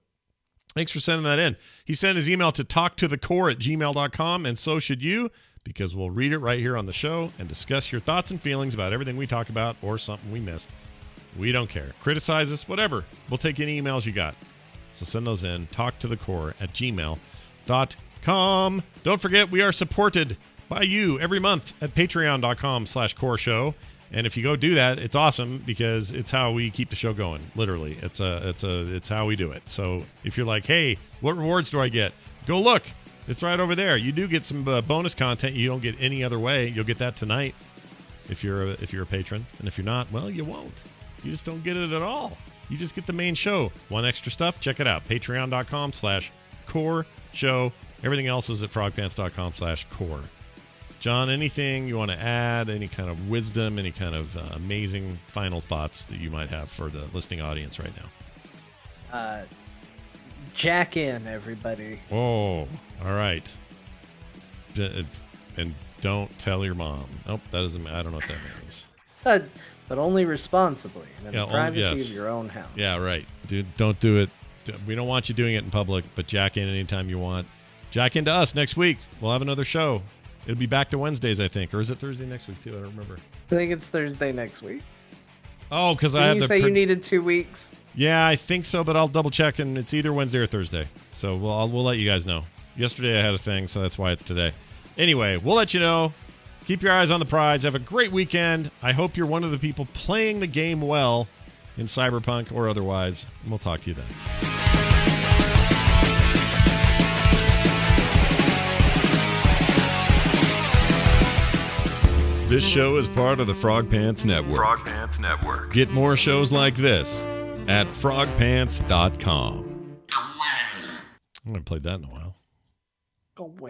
Thanks for sending that in. He sent his email to talktothecore@gmail.com, and so should you, because we'll read it right here on the show and discuss your thoughts and feelings about everything we talk about or something we missed. We don't care. Criticize us, whatever. We'll take any emails you got. So send those in. talktothecore@gmail.com. Don't forget, we are supported by you every month at patreon.com/core show. And if you go do that, it's awesome, because it's how we keep the show going. Literally, it's how we do it. So if you're like, hey, what rewards do I get? Go look. It's right over there. You do get some bonus content you don't get any other way. You'll get that tonight if you're a patron. And if you're not, well, you won't. You just don't get it at all. You just get the main show. Want extra stuff? Check it out. Patreon.com/core show. Everything else is at frogpants.com/core. John, anything you want to add? Any kind of wisdom? Any kind of amazing final thoughts that you might have for the listening audience right now? Jack in, everybody. Oh, all right. And don't tell your mom. Nope, that doesn't. I don't know what that means. But only responsibly, in the privacy of your own house. Yeah, right, dude. Don't do it. We don't want you doing it in public. But jack in anytime you want. Jack into us next week. We'll have another show. It'll be back to Wednesdays, I think. Or is it Thursday next week, too? I don't remember. I think it's Thursday next week. Oh, because I had you say you needed 2 weeks? Yeah, I think so, but I'll double check, and it's either Wednesday or Thursday. So we'll let you guys know. Yesterday I had a thing, so that's why it's today. Anyway, we'll let you know. Keep your eyes on the prize. Have a great weekend. I hope you're one of the people playing the game well in Cyberpunk or otherwise. And we'll talk to you then. This show is part of the Frog Pants Network. Frog Pants Network. Get more shows like this at frogpants.com. I haven't played that in a while. Go away.